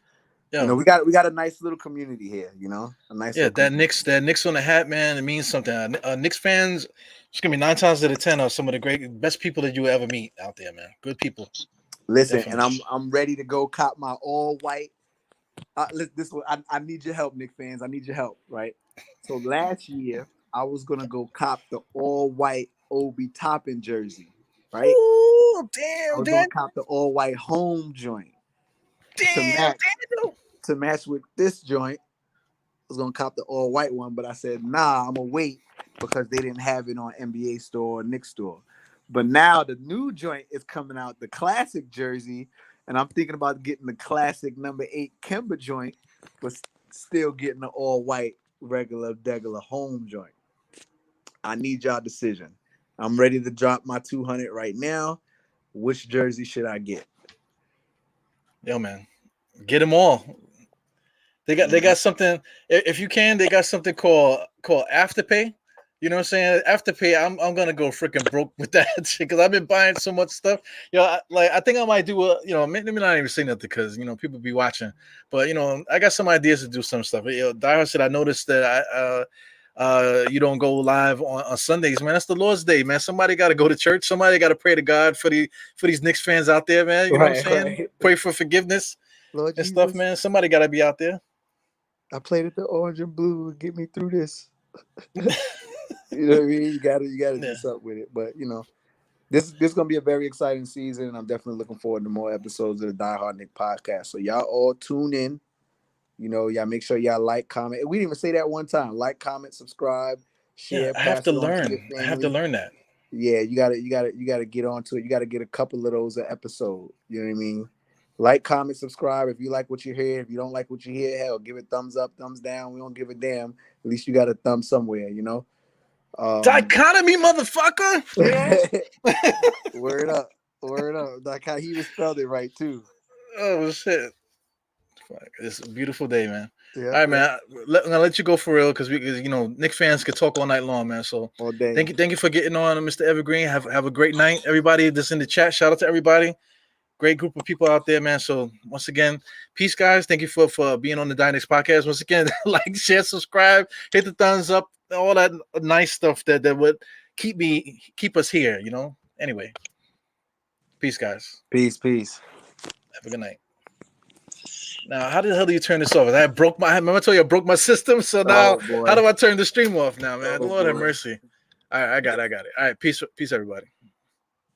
Yeah, we got a nice little community here, a nice yeah. little community. That Knicks on the hat, man. It means something. Knicks fans, it's gonna be 9 times out of 10 are some of the best people that you will ever meet out there, man. Good people, Listen, and definitely. I'm ready to go cop my all white. This one, I need your help, Knicks fans. I need your help, right? So last year, I was gonna go cop the all white Obi Toppin jersey, right? Ooh, I damn, was gonna damn, cop the all white home joint to damn, match damn. with this joint. I was gonna cop the all white one, but I said, nah, I'm gonna wait because they didn't have it on NBA store or Knicks store. But now the new joint is coming out, the classic jersey, and I'm thinking about getting the classic number 8 Kemba joint, but still getting the all white regular home joint. I need y'all decision. I'm ready to drop my 200 right now. Which jersey should I get? Yo, man, get them all. They got something. If you can, they got something called Afterpay. You know what I'm saying? Afterpay. I'm gonna go freaking broke with that shit because I've been buying so much stuff. I think I might do a. Maybe not even say nothing because people be watching. But I got some ideas to do some stuff. Dara said I noticed that you don't go live on Sundays, man. That's the Lord's Day, man. Somebody got to go to church. Somebody got to pray to God for these Knicks fans out there, man. You know what I'm saying? Right. Pray for forgiveness Lord and Jesus, stuff, man. Somebody got to be out there. I played at the orange and blue to get me through this. You know what I mean? You gotta do something with it. But this is gonna be a very exciting season, and I'm definitely looking forward to more episodes of the Die Hard Knick podcast. So y'all all tune in. Y'all make sure y'all like, comment. We didn't even say that one time. Like, comment, subscribe, share. Yeah, I have to learn. I have to learn that. Yeah, you gotta get onto it. You gotta get a couple of those an episode. You know what I mean? Like, comment, subscribe. If you like what you hear, if you don't like what you hear, hell, give it thumbs up, thumbs down. We don't give a damn. At least you got a thumb somewhere, Dichotomy, motherfucker. Word up. Like how he even spelled it right too. Oh shit! It's a beautiful day, man. Yeah, all right, man. I'm gonna let you go for real because Knicks fans could talk all night long, man. So all day. Thank you for getting on, Mr. Evergreen. Have a great night, everybody that's in the chat. Shout out to everybody. Great group of people out there, man. So once again, peace, guys. Thank you for being on the Dynex podcast. Once again, like, share, subscribe, hit the thumbs up, all that nice stuff that would keep us here. Anyway, peace, guys. Peace. Have a good night. Now, how the hell do you turn this off? Remember I told you I broke my system. So now, how do I turn the stream off now, man? Lord have mercy. All right, I got it. All right, peace, everybody.